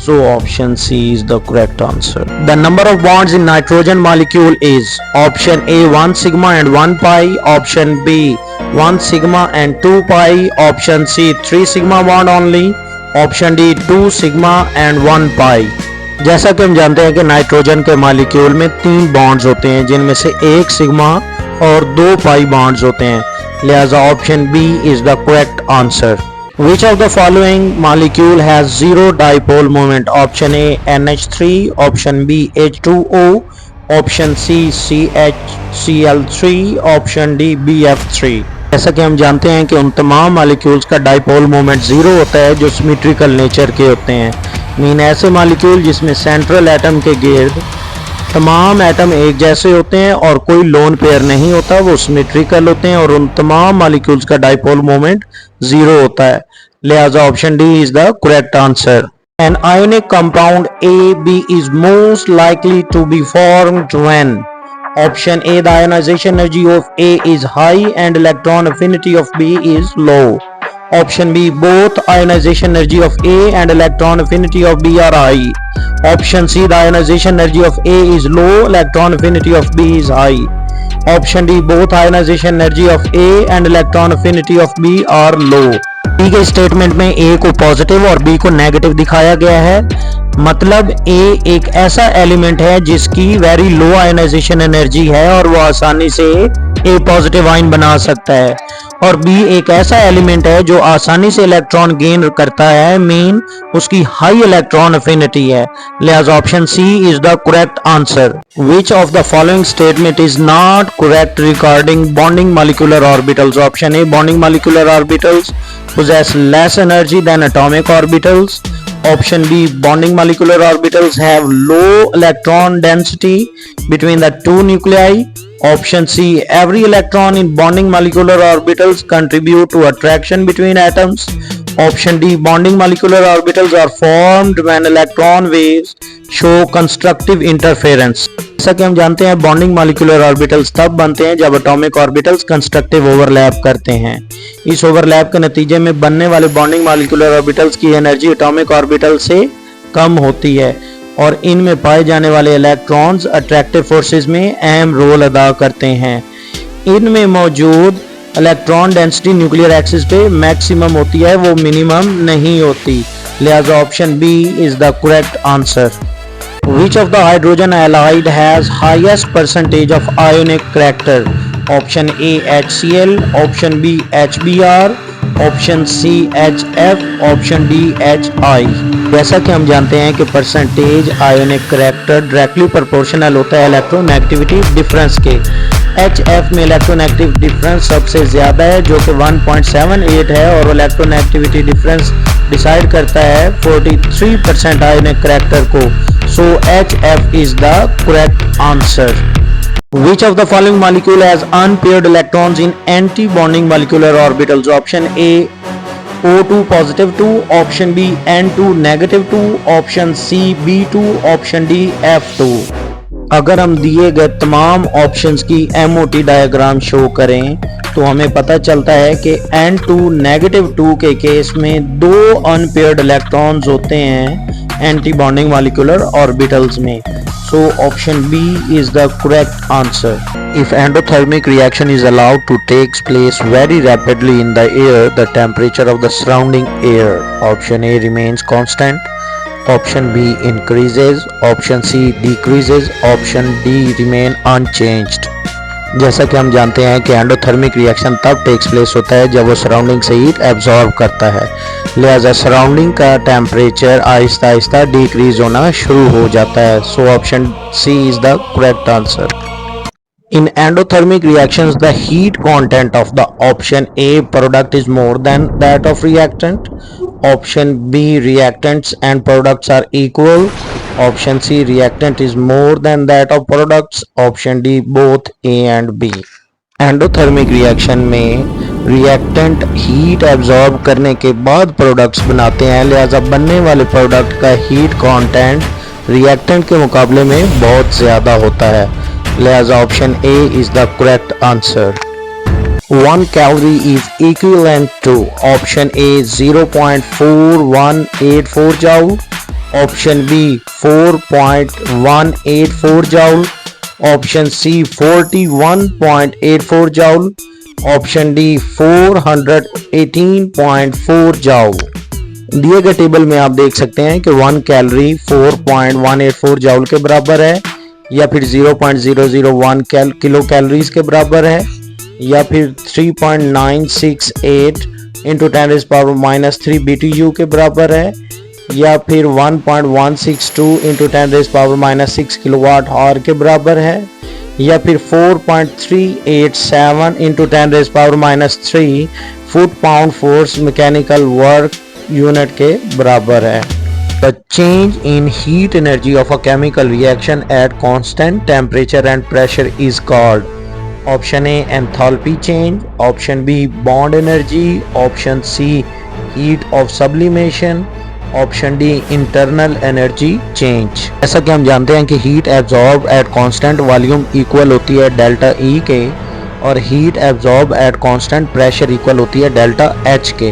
So option C is the correct answer. The number of bonds in nitrogen molecule is option A 1 sigma and 1 pi, option B 1 sigma and 2 pi, option C 3 sigma bond only, option D 2 sigma and 1 pi। जैसा कि हम जानते हैं कि nitrogen के molecule में 3 bonds होते हैं जिनमें से एक सिग्मा और 2 पाई बॉन्ड्स होते हैं, लिहाजा option B is the correct answer। Which of the following molecule has zero dipole moment? Option A NH3, option B H2O, option C CHCl3, option D BF3। जैसा कि हम जानते हैं कि उन तमाम मॉलिक्यूल्स का डाइपोल मोमेंट जीरो होता है जो सिमेट्रिकल नेचर के होते हैं। मीन ऐसे मॉलिक्यूल जिसमें सेंट्रल एटम के गिर्द तमाम एटम एक जैसे होते हैं और कोई लोन पेयर नहीं होता, वो सिमेट्रिकल होते हैं और उन तमाम मॉलिक्यूल्स का डाइपोल मोमेंट जीरो होता है, लिहाजा option D is the correct answer. An ionic compound AB is most likely to be formed when option A the ionization energy of A is high and electron affinity of B is low, option B both ionization energy of A and electron affinity of B are high, option C the ionization energy of A is low, electron affinity of B is high, option D both ionization energy of A and electron affinity of B are low। दी गई statement में A को positive और B को negative दिखाया गया है, मतलब A एक ऐसा एलिमेंट है जिसकी वेरी लो आयनाइजेशन एनर्जी है और वो आसानी से A पॉजिटिव आयन बना सकता है, और B एक ऐसा एलिमेंट है जो आसानी से इलेक्ट्रॉन गेन करता है, मीन उसकी हाई इलेक्ट्रॉन अफिनिटी है, लिहाजा option C is the correct answer. Which of the following statement is not correct regarding bonding molecular orbitals? Option A bonding molecular orbitals possess less energy than atomic orbitals, option B bonding molecular orbitals have low electron density between the two nuclei, option C every electron in bonding molecular orbitals contribute to attraction between atoms, Option D, bonding molecular orbitals are formed when electron waves show constructive interference. जैसा कि हम जानते हैं bonding molecular orbitals तब बनते हैं जब atomic orbitals constructive overlap करते हैं। इस ओवरलैप के नतीजे में बनने वाले बॉन्डिंग मॉलिक्यूलर ऑर्बिटल्स की एनर्जी एटॉमिक ऑर्बिटल से कम होती है और इनमें पाए जाने वाले इलेक्ट्रॉन्स अट्रैक्टिव फोर्सेस में अहम रोल अदा करते हैं। इनमें मौजूद इलेक्ट्रॉन डेंसिटी न्यूक्लियर एक्सिस पे मैक्सिमम होती है, वो मिनिमम नहीं होती। लिहाजा option B is the correct answer. Which of the hydrogen halide has highest percentage of ionic character? Option A HCl, Option B HBr, Option C HF, Option D HI। जैसा कि हम जानते हैं कि percentage ionic character directly proportional होता है electronegativity difference के। HF में इलेक्ट्रोनेगेटिव डिफरेंस सबसे ज़्यादा है जो कि 1.78 है और इलेक्ट्रोनेगेटिविटी डिफरेंस डिसाइड करता है 43% आयोनिक करैक्टर को। So HF is the correct answer. Which of the following molecule has unpaired electrons in anti-bonding molecular orbitals? Option A O2 positive 2, Option B N2 negative 2, Option C B2, Option D F2। अगर हम दिए गए तमाम options की MOT diagram show करें तो हमें पता चलता है कि N2 नेगेटिव 2 के केस में दो अनपेयर्ड इलेक्ट्रॉन्स होते हैं एंटी बॉन्डिंग मॉलिक्यूलर ऑर्बिटल्स में। So option B is the correct answer. If endothermic reaction is allowed to take place very rapidly in the air, the temperature of the surrounding air, option A remains constant, option B increases, option C decreases, option D remain unchanged। जैसा कि हम जानते हैं कि endothermic reaction तब takes place होता है जब वो सराउंडिंग से हीट एब्जॉर्ब करता है, लिहाजा सराउंडिंग का टेम्परेचर आहिस्ता आहिस्ता डिक्रीज होना शुरू हो जाता है। So option C is the correct answer. In endothermic reactions, the heat content of the option A product is more than that of reactant. Option B reactants and products are equal. Option C reactant is more than that of products. Option D both A and B. Endothermic reaction में reactant heat absorb करने के बाद products बनाते हैं, लिहाजा बनने वाले product का heat content reactant के मुकाबले में बहुत ज़्यादा होता है, लिहाजा option A is the correct answer. 1 calorie is equivalent to option A 0.4184 joule, option B 4.184 joule, option C 41.84 joule, option D 418.4 joule। दिए गए टेबल में आप देख सकते हैं कि 1 कैलोरी 4.184 जूल के बराबर है, या फिर 0.001 किलो कैलोरीज के बराबर है, या फिर 3.968 इंटू 10⁻³ BTU के बराबर है, या फिर 1.162 इंटू 10⁻⁶ किलोवाट आवर के बराबर है, या फिर 4.387 into 10⁻³ foot pound force mechanical work unit के बराबर है। The change in heat energy of a chemical reaction at constant temperature and pressure is called option A enthalpy change, option B bond energy, option C heat of sublimation, option D internal energy change। ऐसा कि हम जानते हैं कि heat absorbed at constant volume equal होती है delta E के और heat absorbed at constant pressure equal होती है डेल्टा H के।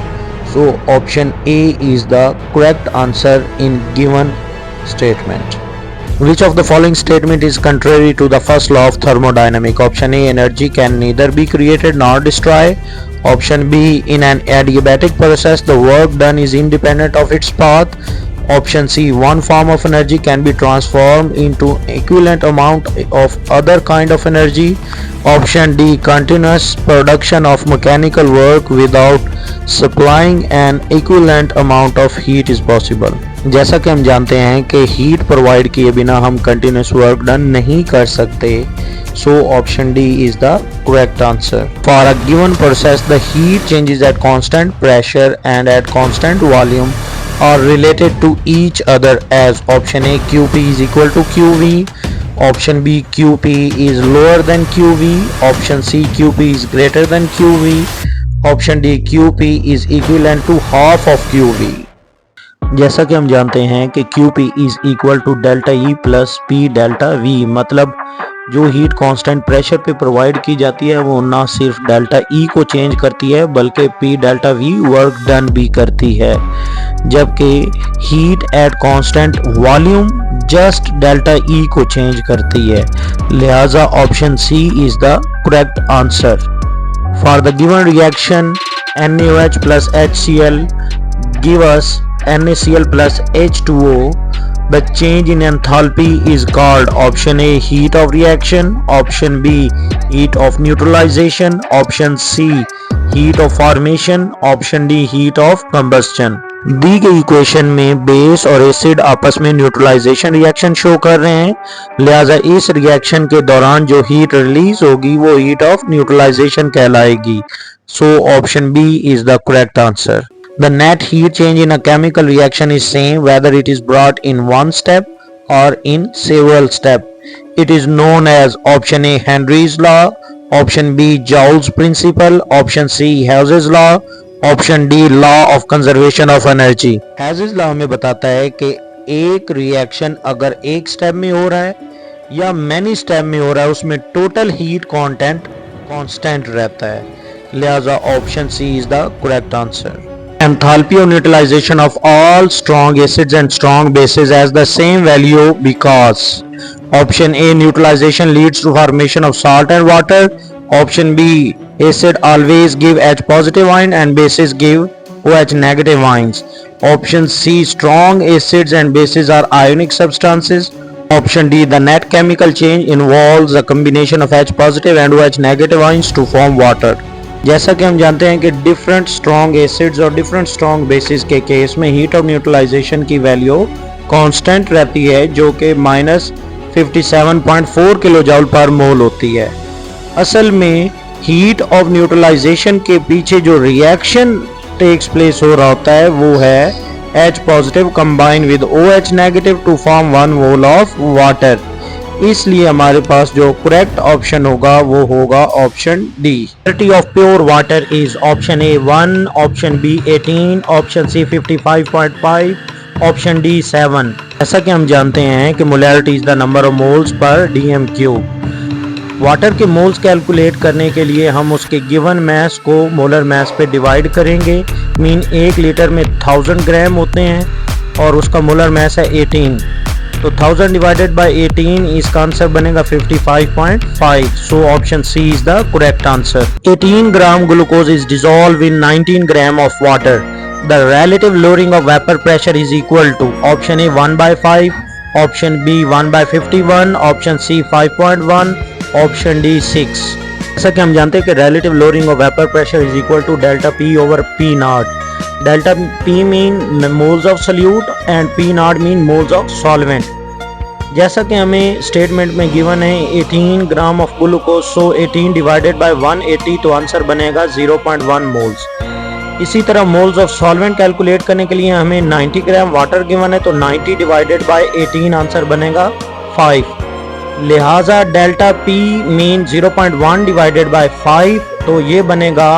So option A is the correct answer in given statement. Which of the following statement is contrary to the first law of thermodynamics? Option A energy can neither be created nor destroyed. Option B in an adiabatic process the work done is independent of its path. Option C one form of energy can be transformed into equivalent amount of other kind of energy. Option D continuous production of mechanical work without supplying an equivalent amount of heat is possible। जैसा कि हम जानते हैं कि heat provide किए बिना हम continuous work done नहीं कर सकते, so option D is the correct answer। For a given process the heat changes at constant pressure and at constant volume are related to each other as option A QP is equal to QV, option B QP is lower than QV, option C QP is greater than QV, option D QP is equivalent to half of QV। जैसा कि हम जानते हैं कि QP is equal to delta E plus P delta V, मतलब जो heat constant pressure पे provide की जाती है वो ना सिर्फ डेल्टा E को चेंज करती है बल्कि P delta V work done भी करती है, जबकि heat at constant volume just delta E को चेंज करती है। लिहाजा option C is the correct answer. For the given reaction NaOH plus HCl give us NaCl plus H2O. The change in enthalpy is called option A heat of reaction, option B heat of neutralization, option C heat of formation, option D heat of combustion। दी गई equation में base और acid आपस में neutralisation reaction show कर रहे हैं, लिहाजा इस रिएक्शन के दौरान जो हीट रिलीज होगी वो हीट ऑफ न्यूट्रलाइजेशन कहलाएगी। So option B is the correct answer. The net heat change in a chemical reaction is same whether it is brought in one step or in several steps. It is known as option A Henry's law, option B Joule's principle, option C House's law, option D law of conservation of energy। House's law में बताता है कि एक reaction अगर एक step में हो रहा है या मैनी स्टेप में हो रहा है उसमें टोटल हीट कंटेंट कांस्टेंट रहता है, लिहाजा option C is the correct answer. Enthalpy of neutralization of all strong acids and strong bases has the same value because option A neutralization leads to formation of salt and water, option B acid always give H positive ion and bases give OH negative ions, option C strong acids and bases are ionic substances, option D the net chemical change involves a combination of H positive and OH negative ions to form water। जैसा कि हम जानते हैं कि different strong acids और different strong bases के case में heat of neutralisation की वैल्यू कांस्टेंट रहती है जो कि -57.4 किलो जूल पर मोल होती है। असल में हीट ऑफ न्यूट्रलाइजेशन के पीछे जो रिएक्शन टेक्स प्लेस हो रहा होता है वो है H positive combine with OH negative to form 1 mole of water, इसलिए हमारे पास जो करेक्ट ऑप्शन होगा वो होगा option D. Molarity of pure water is option A 1, option B 18, option C 55.5, option D 7। जैसा कि हम जानते हैं कि molarity is the number of moles per dm cube. Water के मोल्स कैलकुलेट करने के लिए हम उसके गिवन मैस को मोलर मैस पे डिवाइड करेंगे। मीन 1 लीटर में 1000 ग्राम होते हैं और उसका मोलर मैस है 18, तो 1000 डिवाइडेड बाय 18 इसका आंसर बनेगा 55.5। So option C is the correct answer. 18 gram glucose is dissolve in 19 gram of water. The relative lowering of vapour pressure is equal to option A 1/5, option B 1/51, option C 5.1, option D 6। जैसा कि हम जानते हैं कि relative lowering of vapour pressure is equal to delta P over P naught. Delta P mean moles of solute and P naught mean moles of solvent। जैसा कि हमें statement में गिवन है 18 gram of glucose, so 18 divided by 180 तो answer बनेगा 0.1 moles. इसी तरह moles of solvent calculate करने के लिए हमें 90 ग्राम वाटर गिवन है, तो 90 डिवाइडेड बाय 18 आंसर बनेगा 5। लिहाजा delta P mean 0.1 divided by 5 तो ये बनेगा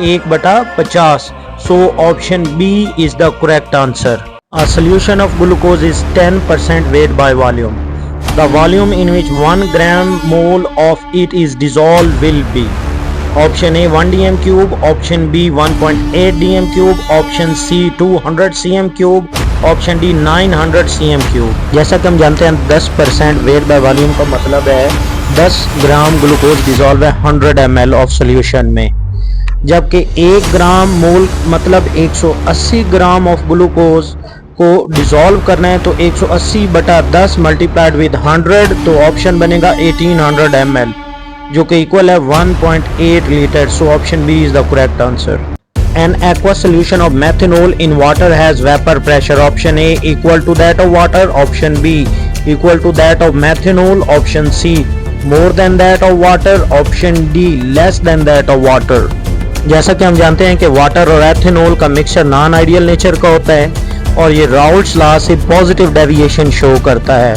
1/50। So option B is the correct answer। A solution of glucose is 10% weight by volume. The volume in which 1 gram mole of it is dissolved will be option A 1 dm cube, option B 1.8 dm cube, option C 200 cm cube, option D 900 cm cube। जैसा कि हम जानते हैं 10% weight by volume का मतलब है 10 gram glucose dissolve है 100 ml of solution में, जबकि 1 ग्राम मोल मतलब 180 ग्राम ऑफ ग्लूकोज को डिसॉल्व करना है, तो 180/10 मल्टीप्लाइड विद 100 तो ऑप्शन बनेगा 1800 ml जो कि इक्वल है 1.8 litre. So option B is the correct answer. An aqueous solution of methanol in water has vapor pressure, option A equal to that of water, option B equal to that of methanol, option C more than that of water, option D less than that of water। जैसा कि हम जानते हैं कि water और ethanol का mixture non ideal nature का होता है और ये राउल्ट्स लॉ से पॉजिटिव डेविएशन शो करता है,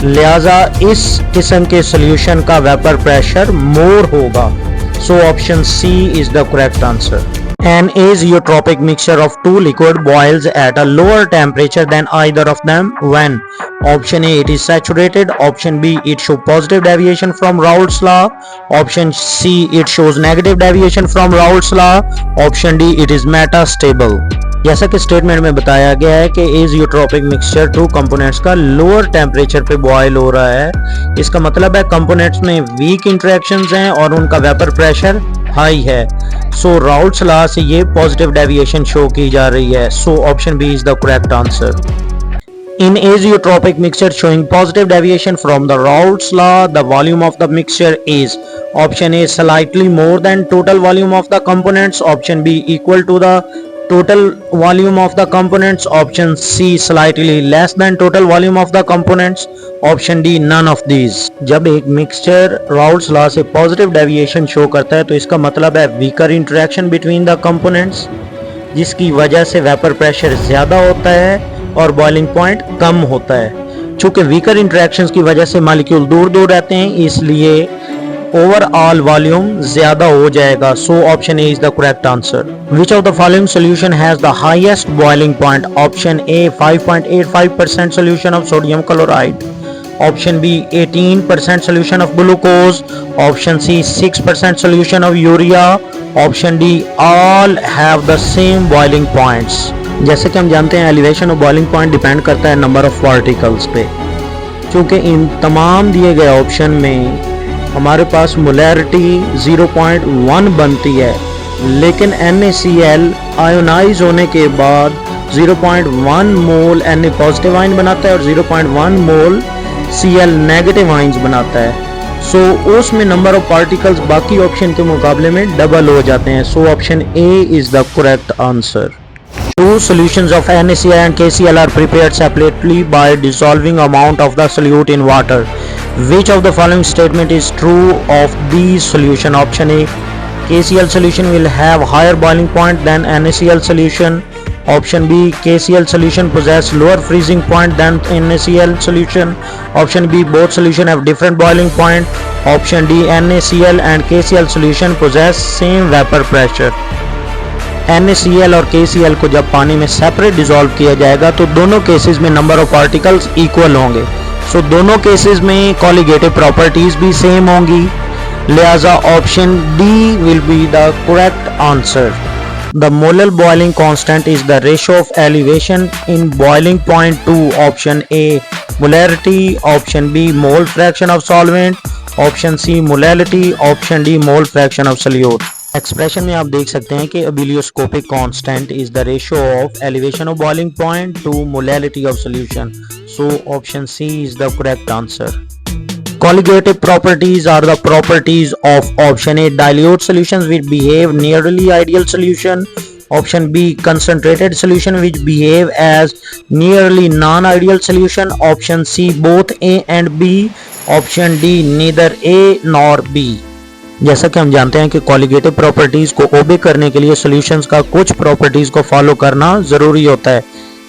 लिहाजा इस किस्म के सॉल्यूशन का वेपर प्रेशर मोर होगा। So option C is the correct answer. An azeotropic mixture of two liquid boils at a lower temperature than either of them when? Option A, it is saturated. Option B, it shows positive deviation from Raoult's law. Option C, it shows negative deviation from Raoult's law. Option D, it is metastable. जैसा कि statement में बताया गया है कि एजियोट्रोपिक mixture two components का lower temperature पे boil हो रहा है, इसका मतलब है कंपोनेंट्स में वीक इंटरेक्शंस हैं और उनका वेपर प्रेशर हाई है। सो राउल्ट्स लॉ से ये पॉजिटिव डेविएशन शो की जा रही है। So option B is the correct answer. In azeotropic mixture showing positive deviation from the Raoult's law, the volume of the mixture is option A slightly more than total volume of the components, option B equal to the total volume of the components, option C slightly less than total volume of the components, option D none of these। जब एक mixture Raoult's law से positive deviation show करता है तो इसका मतलब है weaker interaction between the components, जिसकी वजह से वेपर प्रेशर ज्यादा होता है और बॉइलिंग पॉइंट कम होता है। चूंकि वीकर इंटरेक्शंस की वजह से मॉलिक्यूल दूर दूर रहते हैं, इसलिए ओवरऑल वॉल्यूम ज्यादा हो जाएगा। So option A is the correct answer. Which of the following solution has the highest boiling point? Option A 5.85% solution of sodium chloride, option B 18% solution of glucose, option C 6% solution of urea, option D all have the same boiling points. जैसे कि हम जानते हैं elevation of boiling point depend करता है number of particles पे। क्योंकि इन तमाम दिए गए ऑप्शन में हमारे पास मोलैरिटी 0.1 बनती है, लेकिन NaCl आयोनाइज होने के बाद 0.1 मोल Na पॉजिटिव आयन बनाता है और 0.1 मोल Cl नेगेटिव आयन्स बनाता है। सो उसमें नंबर ऑफ पार्टिकल्स बाकी ऑप्शन के मुकाबले में डबल हो जाते हैं। So option A is the correct answer. Two solutions of NaCl and KCl are prepared separately by dissolving amount of the solute in water. Which of the following statement is true of these solution? Option A, KCl solution will have higher boiling point than NaCl solution. Option B, KCl solution possess lower freezing point than NaCl solution. Option B, both solution have different boiling point. Option D, NaCl and KCl solution possess same vapor pressure. NaCl और KCl को जब पानी में separate dissolve किया जाएगा तो दोनों cases में नंबर ऑफ पार्टिकल्स इक्वल होंगे। सो दोनों केसेस में कॉलिगेटिव प्रॉपर्टीज भी सेम होंगी, लिहाजा option D will be the correct answer. The molar boiling constant is the ratio of elevation in boiling point to. Option A molarity, option B mole fraction of solvent, option C molality, option D mole fraction of solute. Expression में आप देख सकते हैं कि ebullioscopic constant is the ratio of elevation of boiling point to molality of solution. So option C is the correct answer. Colligative properties are the properties of option A dilute solutions which behave nearly ideal solution, option B concentrated solution which behave as nearly non-ideal solution, option C both A and B, option D neither A nor B। जैसा कि हम जानते हैं कि colligative properties को ओबे करने के लिए सॉल्यूशंस का कुछ प्रॉपर्टीज को फॉलो करना जरूरी होता है,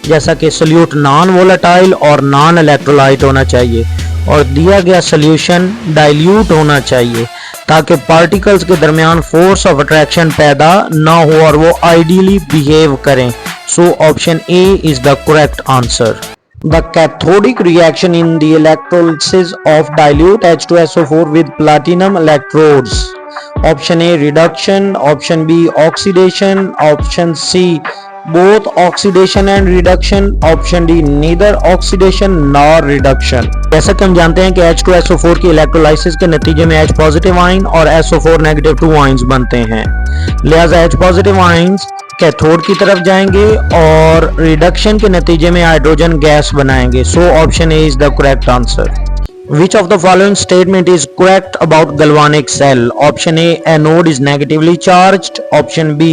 जैसा कि सोल्यूट नॉन वोलेटाइल और नॉन इलेक्ट्रोलाइट होना चाहिए और दिया गया सॉल्यूशन डाइल्यूट होना चाहिए ताकि पार्टिकल्स के दरमियान फोर्स ऑफ अट्रैक्शन पैदा ना हो और वो आइडियली बिहेव करें। सो option A is the correct answer. The cathodic reaction in the electrolysis of dilute H2SO4 with platinum electrodes. Option A reduction, option B oxidation, option C both oxidation and reduction, option D neither oxidation nor reduction। जैसा कि हम जानते हैं कि H2SO4 की electrolysis के नतीजे में H पॉजिटिव आयन और SO4 नेगेटिव 2 आयन्स बनते हैं, लिहाजा H पॉजिटिव आयन्स कैथोड की तरफ जाएंगे और रिडक्शन के नतीजे में हाइड्रोजन गैस बनाएंगे। सो option A is the correct answer. Which of the following statement is correct about galvanic cell? Option A, anode is negatively charged, option B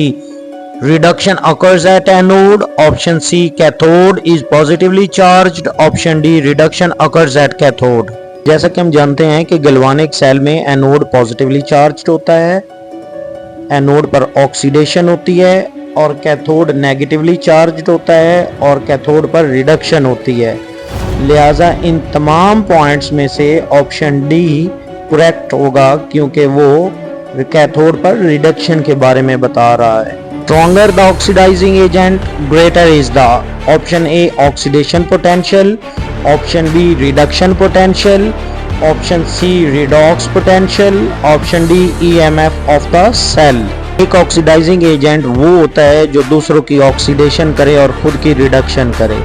reduction occurs at anode, option C cathode is positively charged, option D reduction occurs at cathode। जैसा कि हम जानते हैं कि galvanic cell में anode positively charged होता है, anode पर ऑक्सीडेशन होती है और कैथोड नेगेटिवली चार्ज्ड होता है और कैथोड पर रिडक्शन होती है, लिहाजा इन तमाम पॉइंट्स में से ऑप्शन डी करेक्ट होगा क्योंकि वो कैथोड पर रिडक्शन के बारे में बता रहा है। Stronger the oxidising agent, greater is the option A oxidation potential, option B reduction potential, option C redox potential, option D EMF of the cell. एक ऑक्सीडाइजिंग एजेंट वो होता है जो दूसरों की ऑक्सीडेशन करे और खुद की रिडक्शन करे,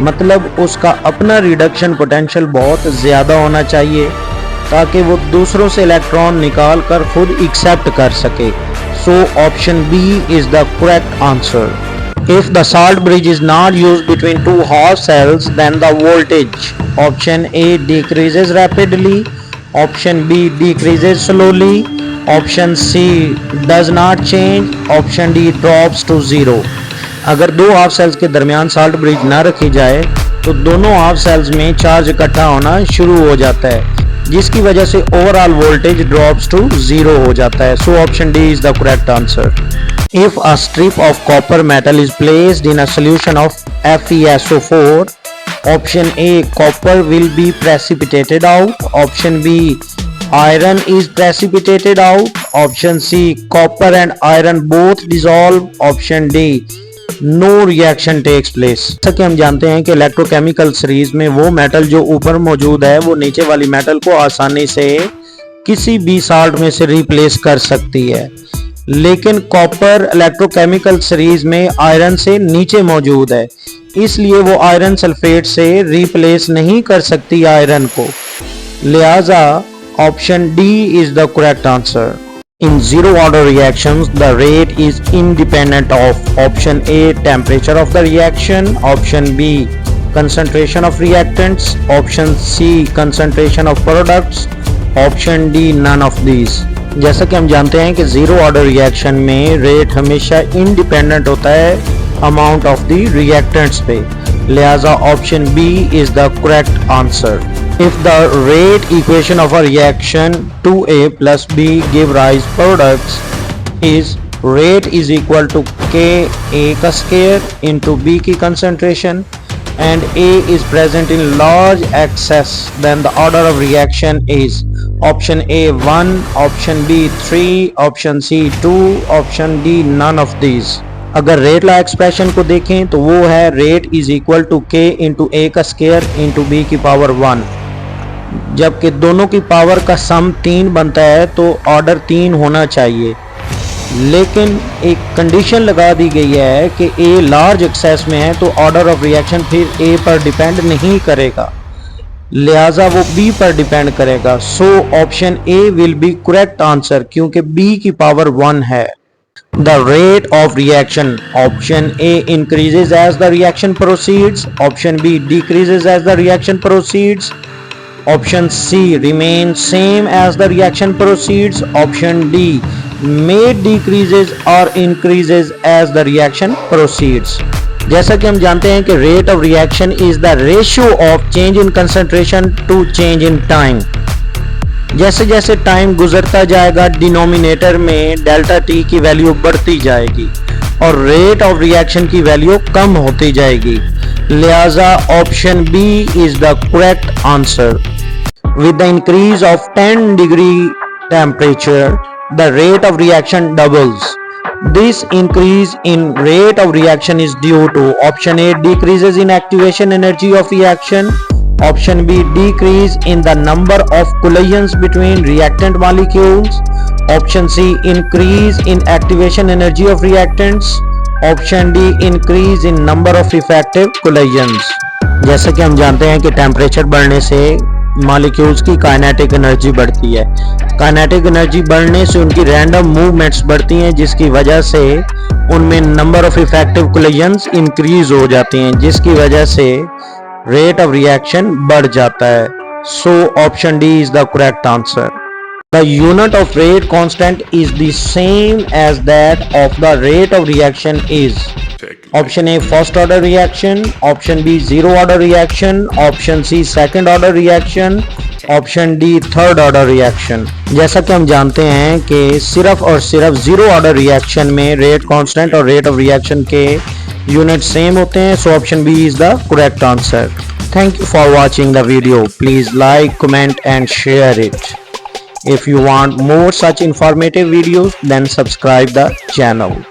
मतलब उसका अपना रिडक्शन पोटेंशियल बहुत ज़्यादा होना चाहिए ताकि वो दूसरों से इलेक्ट्रॉन निकाल कर खुद एक्सेप्ट कर सके। So option B is the correct answer. If the salt bridge is not used between two half cells, then the voltage option A decreases rapidly, option B decreases slowly, option C does not change, option D drops to zero. अगर दो half sales के दरमियान salt bridge ना रखी जाए तो दोनों half sales में चार्ज इकट्ठा होना शुरू हो जाता है, जिसकी वजह से overall voltage drops to zero हो जाता है। So option D is the correct answer. If a strip of copper metal is placed in a solution of FeSO4, option A copper will be precipitated out, option B iron is precipitated out, option C copper and iron both dissolve, option D no reaction takes place. जैसा कि हम जानते हैं कि electrochemical series में वो metal जो ऊपर मौजूद है वो नीचे वाली मेटल को आसानी से किसी भी साल्ट में से रिप्लेस कर सकती है, लेकिन कॉपर इलेक्ट्रोकेमिकल सीरीज में आयरन से नीचे मौजूद है, इसलिए वो आयरन सल्फेट से रिप्लेस नहीं कर सकती आयरन को। लिहाजा option D is the correct answer. In zero order reactions, the rate is independent of option A temperature of the reaction, option B concentration of reactants, option C concentration of products, option D none of these। जैसा कि हम जानते हैं कि zero order reaction में rate हमेशा independent होता है अमाउंट ऑफ द रिएक्टेंट्स पे, लिहाजा option B is the correct answer. If the rate equation of a reaction 2A plus B give rise products is rate is equal to K A का square into B की concentration and A is present in large excess, then the order of reaction is option A 1, option B 3, option C 2, option D none of these। अगर rate law expression को देखें तो वो है rate is equal to K into A का square into B की power 1, जबकि दोनों की पावर का सम 3 बनता है तो ऑर्डर 3 होना चाहिए, लेकिन एक कंडीशन लगा दी गई है कि ए लार्ज एक्सेस में है तो ऑर्डर ऑफ रिएक्शन फिर ए पर डिपेंड नहीं करेगा, लिहाजा वो बी पर डिपेंड करेगा। सो option A will be correct answer क्योंकि बी की पावर 1 है। The rate of reaction option A increases as the reaction proceeds, option B decreases as the reaction proceeds, option C remains same as the reaction proceeds, option D may decreases or increases as the reaction proceeds। जैसा कि हम जानते हैं कि rate of reaction is the ratio of change in concentration to change in time। जैसे जैसे time गुजरता जाएगा डिनोमिनेटर में डेल्टा टी की वैल्यू बढ़ती जाएगी और रेट ऑफ रिएक्शन की वैल्यू कम होती जाएगी, लिहाजा option B is the correct answer. With the increase of 10 degree temperature, the rate of reaction doubles. This increase in rate of reaction is due to option A decreases in activation energy of reaction, option B decrease in the number of collisions between reactant molecules, option C increase in activation energy of reactants, option D increase in number of effective collisions। जैसा कि हम जानते हैं कि temperature बढ़ने से molecules की kinetic energy बढ़ती है, काइनेटिक एनर्जी बढ़ने से उनकी रैंडम मूवमेंट्स बढ़ती हैं, जिसकी वजह से उनमें number of effective collisions increase हो जाती हैं, जिसकी वजह से रेट ऑफ रिएक्शन बढ़ जाता है। So option D is the correct answer. The unit of rate constant is the same as that of the rate of reaction is option A first order reaction, option B zero order reaction, option C second order reaction, option D third order reaction। जैसा कि हम जानते हैं कि सिर्फ और सिर्फ zero order reaction में रेट कांस्टेंट और रेट ऑफ रिएक्शन के यूनिट सेम होते हैं, so option B is the correct answer. Thank you for watching the video. Please like, comment and share it. If you want more such informative videos, then subscribe the channel.